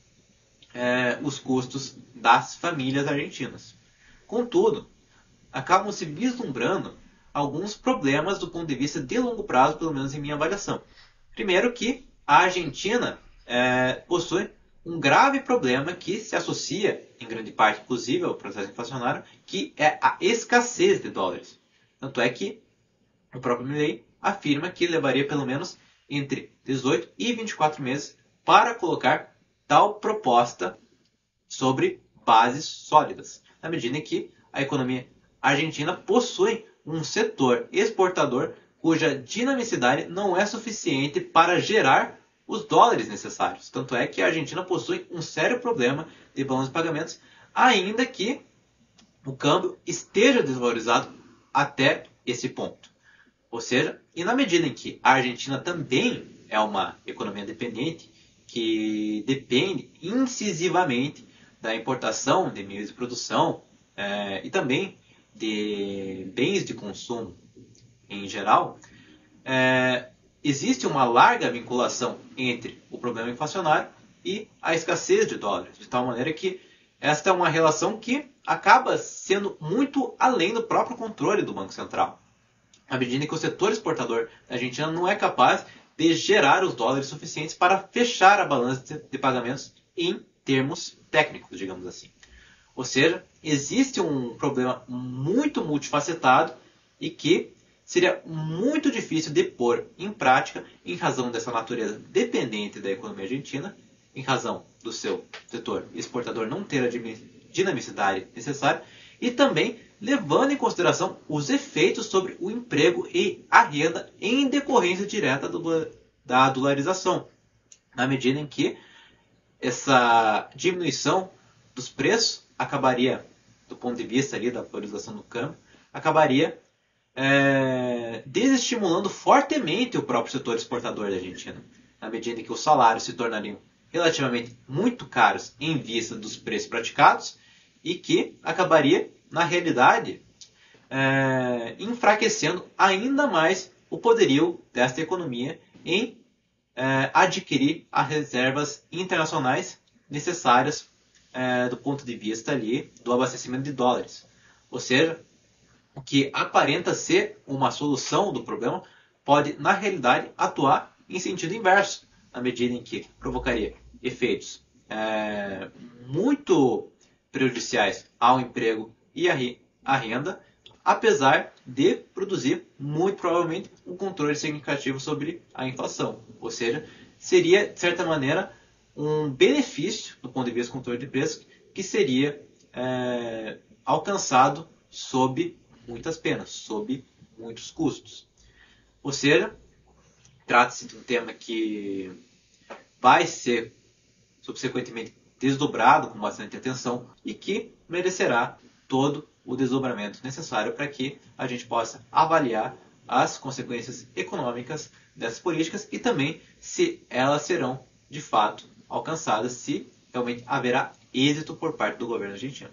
os custos das famílias argentinas. Contudo, acabam se vislumbrando alguns problemas do ponto de vista de longo prazo, pelo menos em minha avaliação. Primeiro que a Argentina possui um grave problema que se associa, em grande parte, inclusive, ao processo inflacionário, que é a escassez de dólares. Tanto é que o próprio Milei afirma que levaria pelo menos entre 18 e 24 meses para colocar tal proposta sobre bases sólidas, na medida em que a economia argentina possui um setor exportador cuja dinamicidade não é suficiente para gerar os dólares necessários. Tanto é que a Argentina possui um sério problema de balanço de pagamentos, ainda que o câmbio esteja desvalorizado até esse ponto. Ou seja, e na medida em que a Argentina também é uma economia dependente, que depende incisivamente da importação de meios de produção e também de bens de consumo em geral, existe uma larga vinculação entre o problema inflacionário e a escassez de dólares, de tal maneira que esta é uma relação que acaba sendo muito além do próprio controle do Banco Central, à medida que o setor exportador da Argentina não é capaz de gerar os dólares suficientes para fechar a balança de pagamentos em termos técnicos, digamos assim. Ou seja, existe um problema muito multifacetado e que seria muito difícil de pôr em prática em razão dessa natureza dependente da economia argentina, em razão do seu setor exportador não ter a dinamicidade necessária e também levando em consideração os efeitos sobre o emprego e a renda em decorrência direta da dolarização, na medida em que essa diminuição dos preços acabaria, do ponto de vista ali da valorização do câmbio, acabaria desestimulando fortemente o próprio setor exportador da Argentina, na medida em que os salários se tornariam relativamente muito caros em vista dos preços praticados e que acabaria, na realidade, enfraquecendo ainda mais o poderio desta economia em adquirir as reservas internacionais necessárias do ponto de vista ali do abastecimento de dólares. Ou seja, o que aparenta ser uma solução do problema pode, na realidade, atuar em sentido inverso, na medida em que provocaria efeitos muito prejudiciais ao emprego e à renda, apesar de produzir, muito provavelmente, um controle significativo sobre a inflação. Ou seja, seria, de certa maneira, um benefício, do ponto de vista do controle de preços, que seria alcançado sob muitas penas, sob muitos custos. Ou seja, trata-se de um tema que vai ser subsequentemente desdobrado com bastante atenção e que merecerá todo o desdobramento necessário para que a gente possa avaliar as consequências econômicas dessas políticas e também se elas serão de fato alcançadas, se realmente haverá êxito por parte do governo argentino.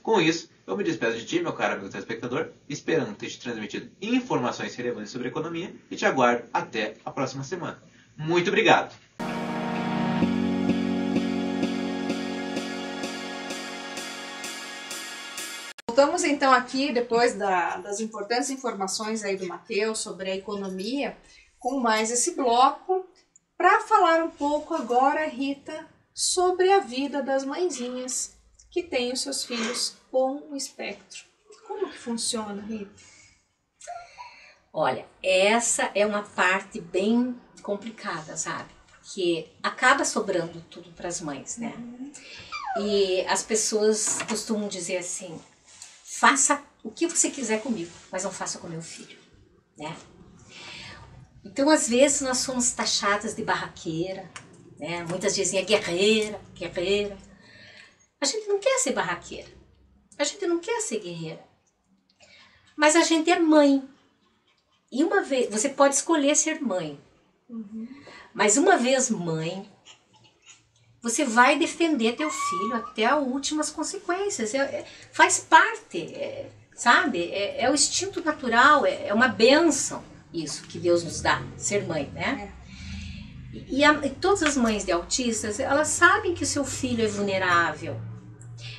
Com isso, eu me despeço de ti, meu caro amigo telespectador, esperando ter te transmitido informações relevantes sobre a economia e te aguardo até a próxima semana. Muito obrigado! Voltamos então aqui, depois das importantes informações aí do Matheus sobre a economia, com mais esse bloco. para falar um pouco agora, Rita, sobre a vida das mãezinhas que têm os seus filhos com o espectro. Como que funciona, Rita? Olha, essa é uma parte bem complicada, sabe? Porque acaba sobrando tudo para as mães, né? E as pessoas costumam dizer assim, faça o que você quiser comigo, mas não faça com meu filho, né? Então, às vezes, nós somos taxadas de barraqueira, né? Muitas dizem guerreira. A gente não quer ser barraqueira, a gente não quer ser guerreira, mas a gente é mãe. E uma vez, você pode escolher ser mãe, mas uma vez mãe, você vai defender teu filho até as últimas consequências. Faz parte, sabe? É o instinto natural, é uma bênção isso que Deus nos dá, ser mãe, né? E todas as mães de autistas, elas sabem que o seu filho é vulnerável.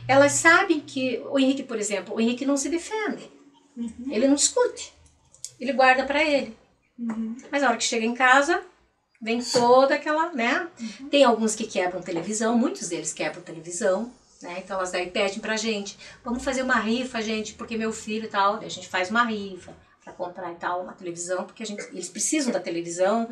Elas sabem que, o Henrique, por exemplo, o Henrique não se defende. Ele não discute. Ele guarda para ele. Mas na hora que chega em casa, vem toda aquela, né? Tem alguns que quebram televisão, muitos deles quebram televisão, né? Então elas daí pedem pra gente, vamos fazer uma rifa, gente, porque meu filho e tal, a gente faz uma rifa para comprar e tal, uma televisão, porque eles precisam da televisão,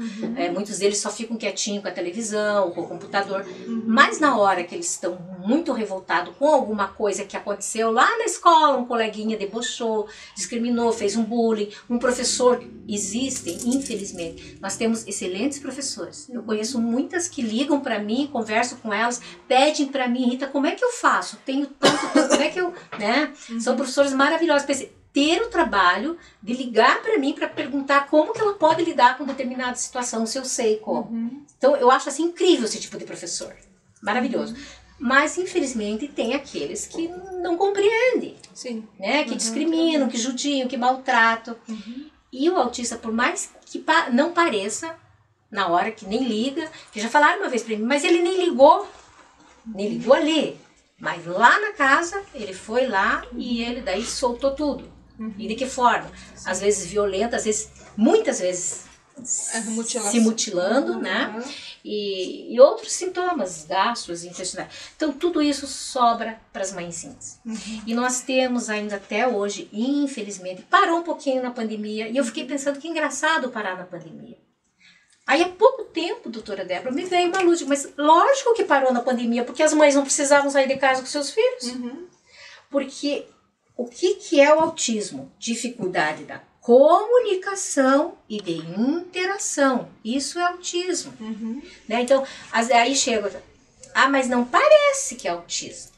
muitos deles só ficam quietinhos com a televisão, com o computador, mas na hora que eles estão muito revoltados com alguma coisa que aconteceu lá na escola, um coleguinha debochou, discriminou, fez um bullying, um professor, existem, infelizmente, nós temos excelentes professores, eu conheço muitas que ligam para mim, converso com elas, pedem para mim, Rita, como é que eu faço? Tenho tanto, como é que eu, né? São professores maravilhosos, ter o trabalho de ligar para mim para perguntar como que ela pode lidar com determinada situação, se eu sei como. Então, eu acho assim incrível esse tipo de professor. Maravilhoso. Mas, infelizmente, tem aqueles que não compreendem. Sim. Né? Que discriminam, que judiam, que maltratam. E o autista, por mais que não pareça, na hora que nem liga, que já falaram uma vez para mim, mas ele nem ligou ali. Mas lá na casa, ele foi lá e ele daí soltou tudo. E de que forma? Às vezes violenta, às vezes, muitas vezes se mutilando, né? E outros sintomas, gastrointestinais. Então tudo isso sobra para as mãezinhas. E nós temos ainda até hoje, infelizmente, parou um pouquinho na pandemia, e eu fiquei pensando que engraçado parar na pandemia. Aí há pouco tempo, doutora Débora, me veio uma luz, mas lógico que parou na pandemia, porque as mães não precisavam sair de casa com seus filhos. Porque o que é o autismo? Dificuldade da comunicação e de interação. Isso é autismo. Né? Então, aí chega, mas não parece que é autismo.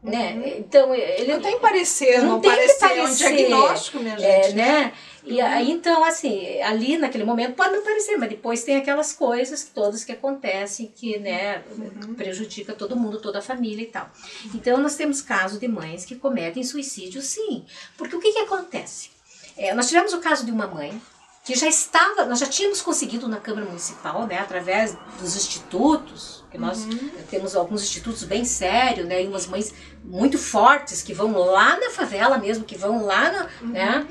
Né? Então, ele não tem parecer, não tem que parecer, é um diagnóstico, minha gente. Né? E aí, então, assim, ali naquele momento pode não parecer, mas depois tem aquelas coisas todas que acontecem que, né, prejudica todo mundo, toda a família e tal. Então, nós temos casos de mães que cometem suicídio, sim. Porque o que acontece? Nós tivemos o caso de uma mãe que nós já tínhamos conseguido na Câmara Municipal, né, através dos institutos, que nós temos alguns institutos bem sérios, né, e umas mães muito fortes que vão lá na favela mesmo, que vão lá, né,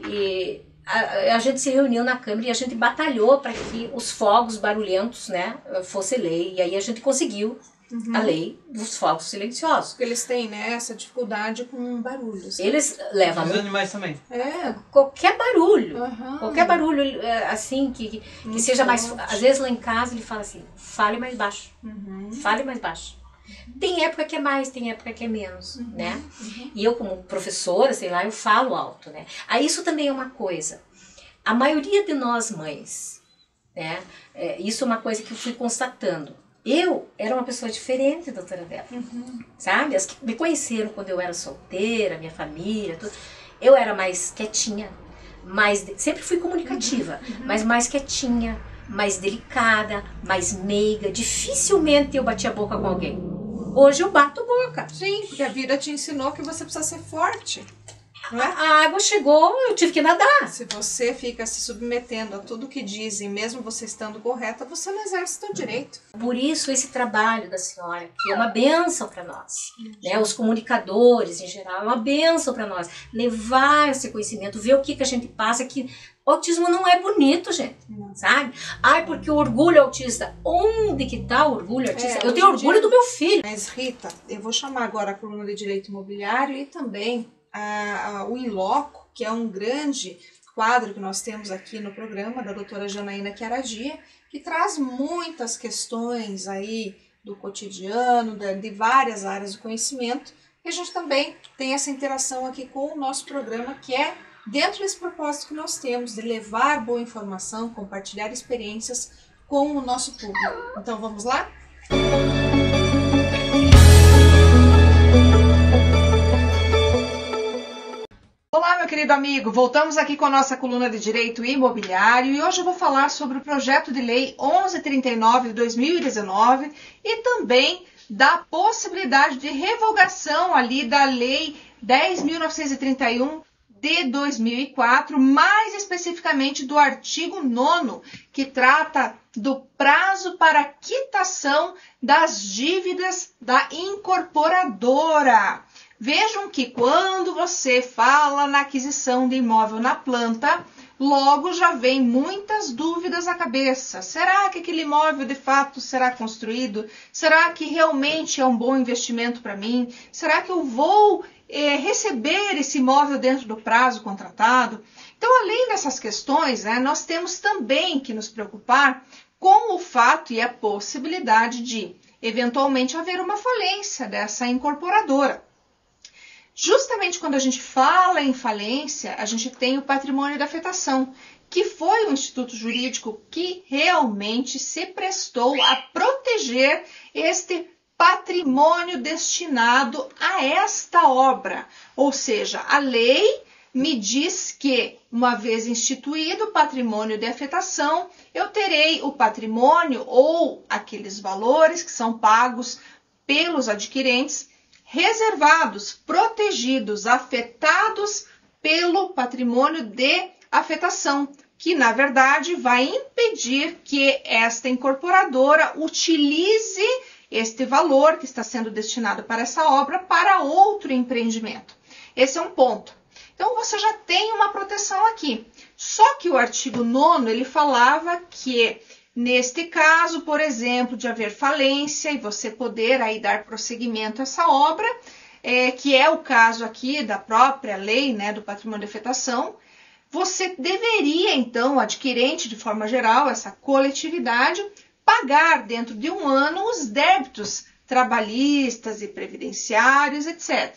e a gente se reuniu na Câmara e a gente batalhou para que os fogos barulhentos, né, fosse lei, e aí a gente conseguiu a lei dos fogos silenciosos. Porque eles têm, né, essa dificuldade com barulhos. Eles levam... Os animais também. Qualquer barulho. Qualquer barulho, assim, que seja mais... Às vezes lá em casa ele fala assim, fale mais baixo. Fale mais baixo. Tem época que é mais, tem época que é menos, né? E eu como professora, sei lá, eu falo alto, né? Aí isso também é uma coisa. A maioria de nós mães, né? Isso é uma coisa que eu fui constatando. Eu era uma pessoa diferente, doutora Débora, sabe? As que me conheceram quando eu era solteira, minha família, tudo. Eu era mais quietinha, sempre fui comunicativa, mas mais quietinha, mais delicada, mais meiga. Dificilmente eu batia a boca com alguém. Hoje eu bato boca. Sim, porque a vida te ensinou que você precisa ser forte. A água chegou, eu tive que nadar. Se você fica se submetendo a tudo que dizem, mesmo você estando correta, você não exerce seu direito. Por isso esse trabalho da senhora, que é uma bênção para nós, né? Os comunicadores em geral, é uma bênção para nós. Levar esse conhecimento, ver o que a gente passa, que o autismo não é bonito, gente. sabe? Ai, porque o orgulho autista. Onde que tá o orgulho autista? Eu tenho orgulho do meu filho. Mas, Rita, eu vou chamar agora a coluna de Direito Imobiliário e também o In Loco, que é um grande quadro que nós temos aqui no programa, da doutora Janaína Chiaradia, que traz muitas questões aí do cotidiano, de várias áreas do conhecimento. E a gente também tem essa interação aqui com o nosso programa, que é dentro desse propósito que nós temos, de levar boa informação, compartilhar experiências com o nosso público. Então vamos lá? Olá, meu querido amigo, voltamos aqui com a nossa coluna de Direito Imobiliário e hoje eu vou falar sobre o projeto de lei 1139 de 2019 e também da possibilidade de revogação ali da lei 10.931 de 2004, mais especificamente do artigo 9º, que trata do prazo para quitação das dívidas da incorporadora. Vejam que quando você fala na aquisição de imóvel na planta, logo já vem muitas dúvidas à cabeça. Será que aquele imóvel de fato será construído? Será que realmente é um bom investimento para mim? Será que eu vou receber esse imóvel dentro do prazo contratado? Então, além dessas questões, nós temos também que nos preocupar com o fato e a possibilidade de, eventualmente, haver uma falência dessa incorporadora. Justamente quando a gente fala em falência, a gente tem o patrimônio da afetação, que foi um instituto jurídico que realmente se prestou a proteger este patrimônio destinado a esta obra. Ou seja, a lei me diz que, uma vez instituído o patrimônio de afetação, eu terei o patrimônio ou aqueles valores que são pagos pelos adquirentes reservados, protegidos, afetados pelo patrimônio de afetação, que na verdade vai impedir que esta incorporadora utilize este valor que está sendo destinado para essa obra para outro empreendimento. Esse é um ponto. Então você já tem uma proteção aqui. Só que o artigo 9º ele falava que neste caso, por exemplo, de haver falência e você poder aí dar prosseguimento a essa obra, que é o caso aqui da própria lei, do patrimônio de afetação, você deveria, então, o adquirente, de forma geral, essa coletividade, pagar dentro de um ano os débitos trabalhistas e previdenciários, etc.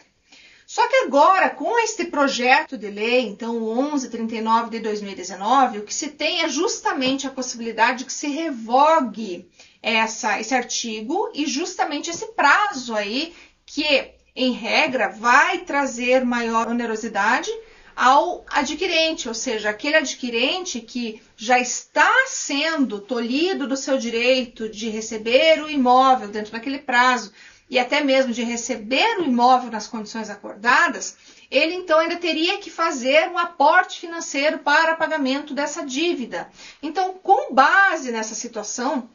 Só que agora, com este projeto de lei, então o 1139 de 2019, o que se tem é justamente a possibilidade de que se revogue esse artigo e justamente esse prazo aí que, em regra, vai trazer maior onerosidade ao adquirente, ou seja, aquele adquirente que já está sendo tolhido do seu direito de receber o imóvel dentro daquele prazo, e até mesmo de receber o imóvel nas condições acordadas, ele então ainda teria que fazer um aporte financeiro para pagamento dessa dívida. Então, com base nessa situação,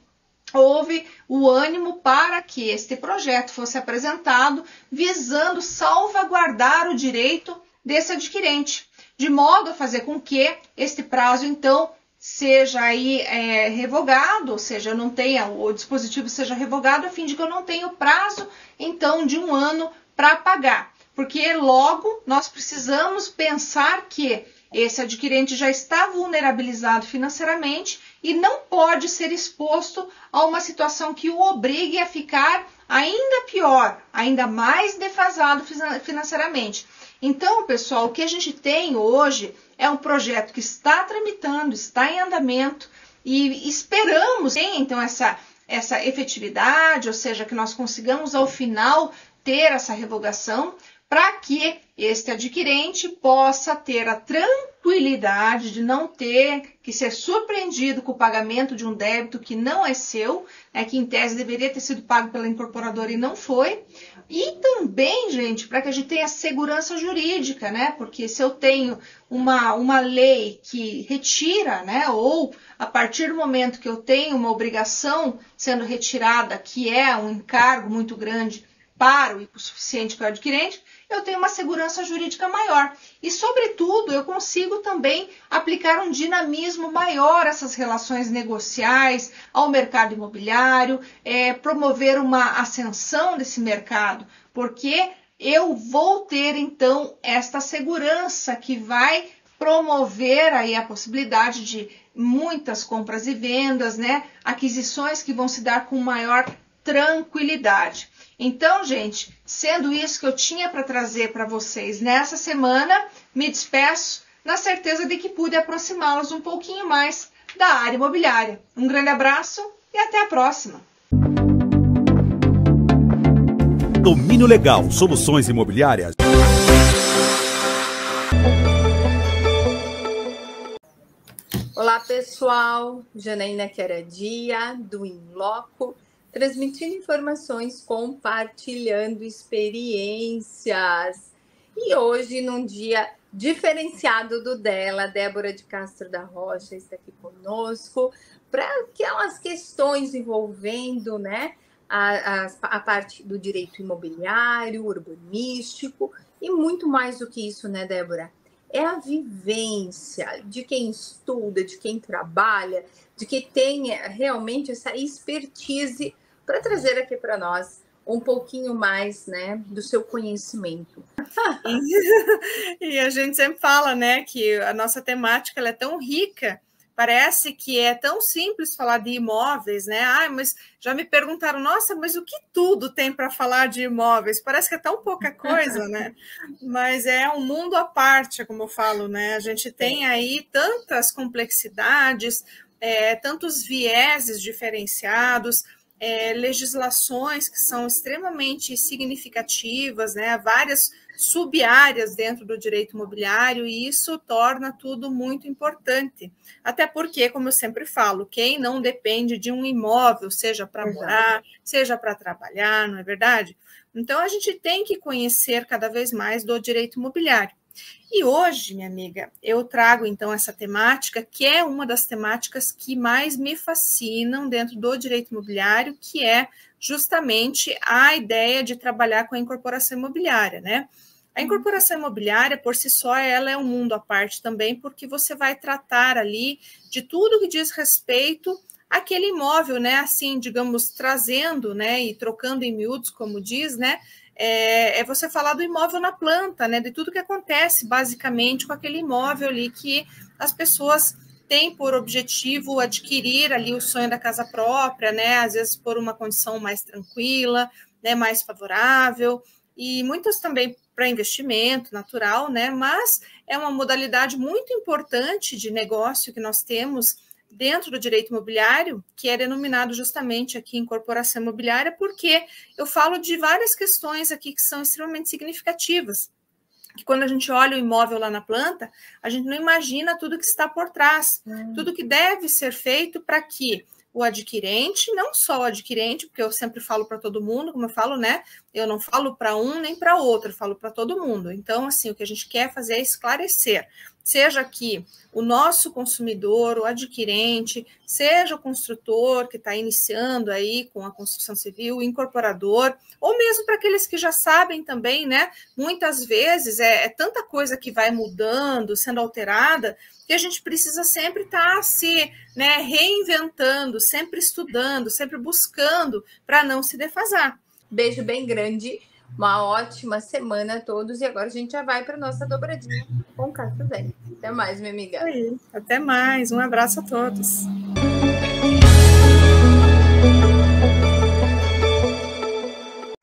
houve o ânimo para que este projeto fosse apresentado visando salvaguardar o direito desse adquirente, de modo a fazer com que este prazo, então, seja aí revogado, ou seja, eu não tenha, o dispositivo seja revogado, a fim de que eu não tenha o prazo, então, de um ano para pagar. Porque logo nós precisamos pensar que esse adquirente já está vulnerabilizado financeiramente e não pode ser exposto a uma situação que o obrigue a ficar ainda pior, ainda mais defasado financeiramente. Então, pessoal, o que a gente tem hoje é um projeto que está tramitando, está em andamento e esperamos ter, então, essa efetividade, ou seja, que nós consigamos, ao final, ter essa revogação para que este adquirente possa ter a tranquilidade de não ter que ser surpreendido com o pagamento de um débito que não é seu, que em tese deveria ter sido pago pela incorporadora e não foi. E também, gente, para que a gente tenha segurança jurídica, porque se eu tenho uma lei que retira, ou a partir do momento que eu tenho uma obrigação sendo retirada, que é um encargo muito grande para o hipossuficiente, para o adquirente, eu tenho uma segurança jurídica maior. E, sobretudo, eu consigo também aplicar um dinamismo maior a essas relações negociais, ao mercado imobiliário, promover uma ascensão desse mercado, porque eu vou ter, então, esta segurança que vai promover aí a possibilidade de muitas compras e vendas, né? Aquisições que vão se dar com maior tranquilidade. Então, gente, sendo isso que eu tinha para trazer para vocês nessa semana, me despeço na certeza de que pude aproximá-los um pouquinho mais da área imobiliária. Um grande abraço e até a próxima! Domínio Legal, soluções imobiliárias. Olá pessoal, Janaína Queradia do Inloco, transmitindo informações, compartilhando experiências. E hoje, num dia diferenciado do dela, Débora de Castro da Rocha está aqui conosco para aquelas questões envolvendo, né, a parte do direito imobiliário, urbanístico e muito mais do que isso, né, Débora? É a vivência de quem estuda, de quem trabalha, de quem tem realmente essa expertise para trazer aqui para nós um pouquinho mais, né, do seu conhecimento. E a gente sempre fala, né, que a nossa temática ela é tão rica. Parece que é tão simples falar de imóveis, né? Mas já me perguntaram, nossa, mas o que tudo tem para falar de imóveis? Parece que é tão pouca coisa, né? Mas é um mundo à parte, como eu falo, né? A gente tem aí tantas complexidades, tantos vieses diferenciados, legislações que são extremamente significativas, né? Várias sub-áreas dentro do direito imobiliário, e isso torna tudo muito importante. Até porque, como eu sempre falo, quem não depende de um imóvel, seja para morar, seja para trabalhar, não é verdade? Então, a gente tem que conhecer cada vez mais do direito imobiliário. E hoje, minha amiga, eu trago, então, essa temática, que é uma das temáticas que mais me fascinam dentro do direito imobiliário, que é justamente a ideia de trabalhar com a incorporação imobiliária, né? A incorporação imobiliária, por si só, ela é um mundo à parte também, porque você vai tratar ali de tudo que diz respeito àquele imóvel, né? Assim, digamos, trazendo, né? E trocando em miúdos, como diz, né? É você falar do imóvel na planta, né? De tudo que acontece, basicamente, com aquele imóvel ali que as pessoas têm por objetivo adquirir ali o sonho da casa própria, né? Às vezes por uma condição mais tranquila, né? Mais favorável, e muitas também para investimento natural, né? Mas é uma modalidade muito importante de negócio que nós temos dentro do direito imobiliário, que é denominado justamente aqui incorporação imobiliária, porque eu falo de várias questões aqui que são extremamente significativas. Que quando a gente olha o imóvel lá na planta, a gente não imagina tudo que está por trás, tudo que deve ser feito para que o adquirente, não só o adquirente, porque eu sempre falo para todo mundo, como eu falo, né? Eu não falo para um nem para outro, eu falo para todo mundo. Então, assim, o que a gente quer fazer é esclarecer, seja que o nosso consumidor, o adquirente, seja o construtor que está iniciando aí com a construção civil, o incorporador, ou mesmo para aqueles que já sabem também, né? Muitas vezes é tanta coisa que vai mudando, sendo alterada, que a gente precisa sempre estar se, né, reinventando, sempre estudando, sempre buscando para não se defasar. Beijo bem grande, uma ótima semana a todos, e agora a gente já vai para nossa dobradinha com o Castro Velho. Até mais, minha amiga. Aí, até mais, um abraço a todos.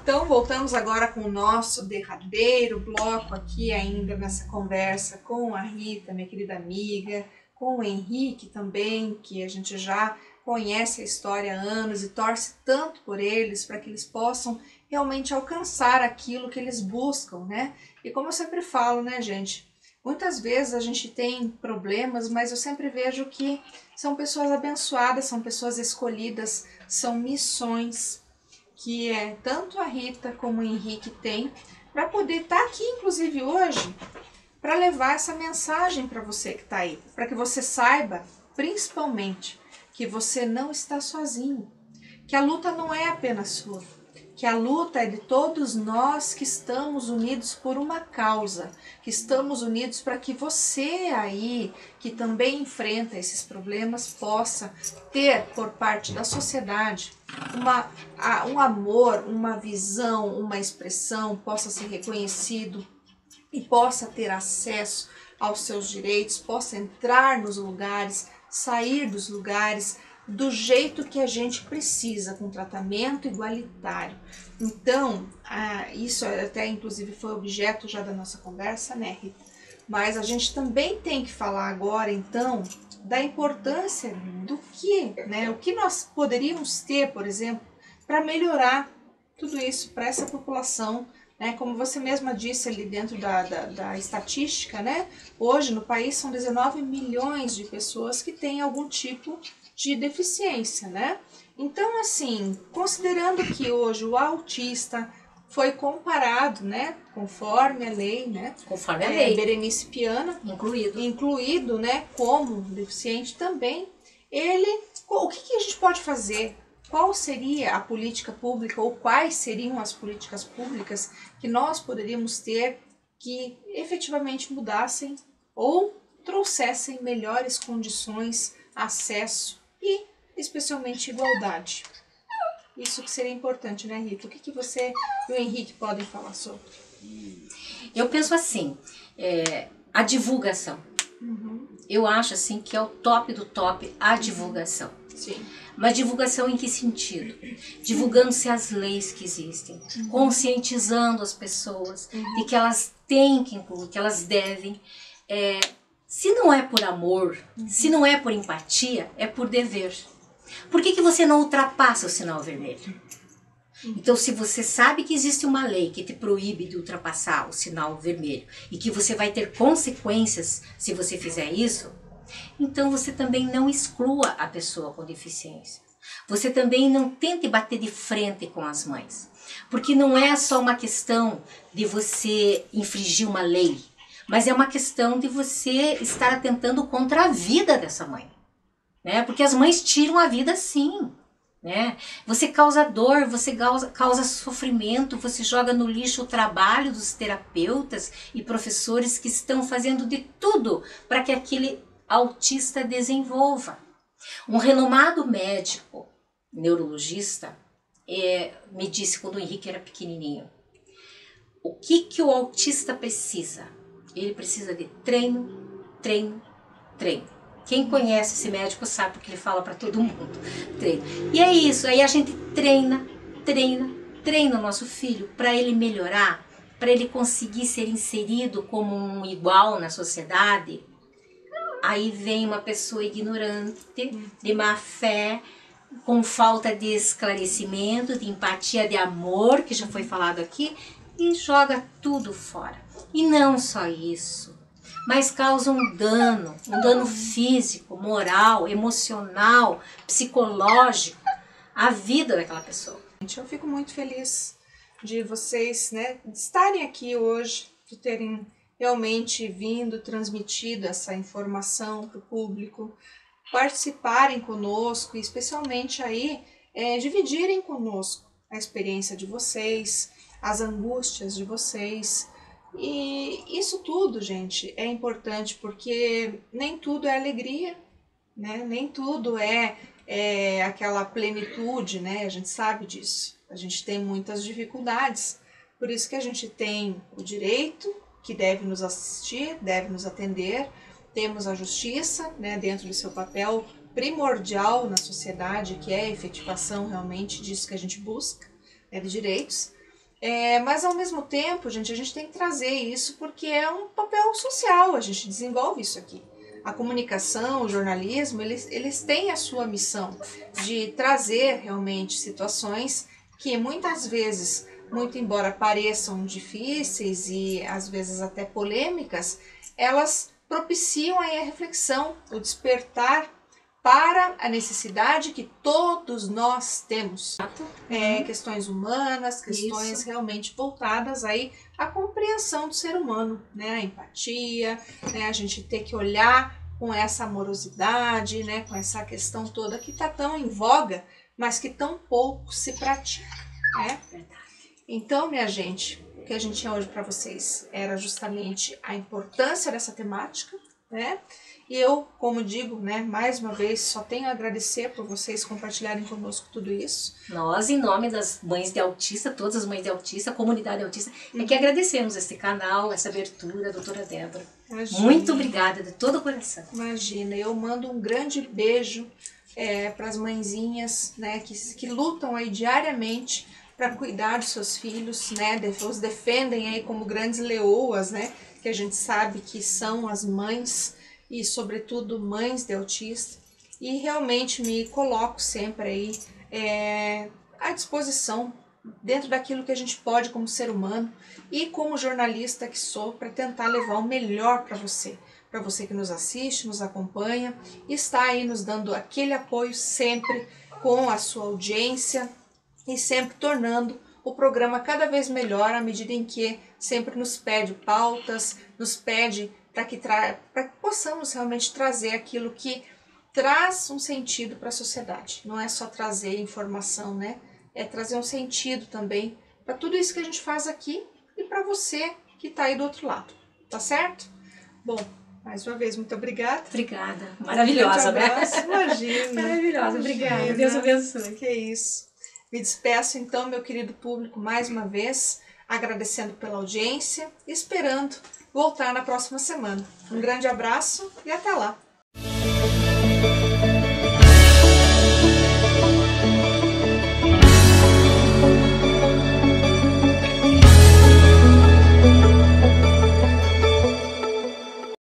Então, voltamos agora com o nosso derradeiro bloco aqui ainda nessa conversa com a Rita, minha querida amiga, com o Henrique também, que a gente já conhece a história há anos e torce tanto por eles, para que eles possam realmente alcançar aquilo que eles buscam, né? E como eu sempre falo, né, gente? Muitas vezes a gente tem problemas, mas eu sempre vejo que são pessoas abençoadas, são pessoas escolhidas, são missões que tanto a Rita como o Henrique têm para poder estar aqui, inclusive hoje, para levar essa mensagem para você que está aí, para que você saiba, principalmente, que você não está sozinho, que a luta não é apenas sua, que a luta é de todos nós que estamos unidos por uma causa, que estamos unidos para que você aí, que também enfrenta esses problemas, possa ter por parte da sociedade um amor, uma visão, uma expressão, possa ser reconhecido e possa ter acesso aos seus direitos, possa entrar nos lugares, sair dos lugares, do jeito que a gente precisa, com tratamento igualitário. Então, isso até inclusive foi objeto já da nossa conversa, né, Rita? Mas a gente também tem que falar agora, então, da importância do que, né, o que nós poderíamos ter, por exemplo, para melhorar tudo isso para essa população, né? Como você mesma disse ali dentro da estatística, né? Hoje no país são 19 milhões de pessoas que têm algum tipo de deficiência, né? Então, assim, considerando que hoje o autista foi comparado, né, conforme a lei, né? Conforme a lei. Berenice Piana, incluído, né, como deficiente também, o que a gente pode fazer? Qual seria a política pública ou quais seriam as políticas públicas que nós poderíamos ter que efetivamente mudassem ou trouxessem melhores condições, acesso e especialmente igualdade? Isso que seria importante, né, Rita? O que você e o Henrique podem falar sobre? Eu penso assim, a divulgação. Eu acho assim que é o top do top a divulgação. Sim. Mas divulgação em que sentido? Divulgando-se as leis que existem, conscientizando as pessoas de que elas têm que incluir, que elas devem. Se não é por amor, se não é por empatia, é por dever. Por que você não ultrapassa o sinal vermelho? Então, se você sabe que existe uma lei que te proíbe de ultrapassar o sinal vermelho e que você vai ter consequências se você fizer isso, então você também não exclua a pessoa com deficiência. Você também não tente bater de frente com as mães. Porque não é só uma questão de você infringir uma lei, mas é uma questão de você estar atentando contra a vida dessa mãe. Né? Porque as mães tiram a vida sim. Né? Você causa dor, você causa sofrimento, você joga no lixo o trabalho dos terapeutas e professores que estão fazendo de tudo para que aquele autista desenvolva. Um renomado médico, neurologista, me disse quando o Henrique era pequenininho, o que o autista precisa? Ele precisa de treino, treino, treino. Quem conhece esse médico sabe porque ele fala para todo mundo. Treino. E é isso, aí a gente treina o nosso filho para ele melhorar, para ele conseguir ser inserido como um igual na sociedade. Aí vem uma pessoa ignorante, de má fé, com falta de esclarecimento, de empatia, de amor, que já foi falado aqui, e joga tudo fora. E não só isso, mas causa um dano físico, moral, emocional, psicológico, à vida daquela pessoa. Eu fico muito feliz de vocês, né, estarem aqui hoje, de terem realmente vindo, transmitido essa informação para o público, participarem conosco e especialmente aí dividirem conosco a experiência de vocês, as angústias de vocês. E isso tudo, gente, é importante porque nem tudo é alegria, né? Nem tudo é aquela plenitude, né? A gente sabe disso. A gente tem muitas dificuldades, por isso que a gente tem o direito, que deve nos assistir, deve nos atender, temos a justiça, né, dentro do seu papel primordial na sociedade, que é a efetivação realmente disso que a gente busca, né, de direitos. Mas ao mesmo tempo, gente, a gente tem que trazer isso porque é um papel social, a gente desenvolve isso aqui. A comunicação, o jornalismo, eles têm a sua missão de trazer realmente situações que muitas vezes, muito embora pareçam difíceis e às vezes até polêmicas, elas propiciam aí a reflexão, o despertar para a necessidade que todos nós temos. Questões humanas, questões realmente voltadas aí à compreensão do ser humano, né? A empatia, né? A gente ter que olhar com essa amorosidade, né? Com essa questão toda que está tão em voga, mas que tão pouco se pratica. né? Então, minha gente, o que a gente tinha hoje para vocês era justamente a importância dessa temática, né? E eu, como digo, né, mais uma vez, só tenho a agradecer por vocês compartilharem conosco tudo isso. Nós, em nome das mães de autista, todas as mães de autista, a comunidade autista, é que agradecemos esse canal, essa abertura, doutora Débora. Imagina. Muito obrigada, de todo o coração. Imagina, eu mando um grande beijo para as mãezinhas, né, que lutam aí diariamente para cuidar dos seus filhos, né, os defendem aí como grandes leoas, né, que a gente sabe que são as mães e sobretudo mães de autista, e realmente me coloco sempre aí à disposição dentro daquilo que a gente pode como ser humano e como jornalista que sou, para tentar levar o melhor para você que nos assiste, nos acompanha e está aí nos dando aquele apoio sempre com a sua audiência e sempre tornando o programa cada vez melhor à medida em que sempre nos pede pautas, nos pede para que possamos realmente trazer aquilo que traz um sentido para a sociedade. Não é só trazer informação, né? É trazer um sentido também para tudo isso que a gente faz aqui e para você que está aí do outro lado. Tá certo? Bom, mais uma vez, muito obrigada. Obrigada. Maravilhosa, né? Imagina. Maravilhosa, obrigada. Deus abençoe. Que isso. Me despeço então, meu querido público, mais uma vez, agradecendo pela audiência e esperando voltar na próxima semana. Um grande abraço e até lá!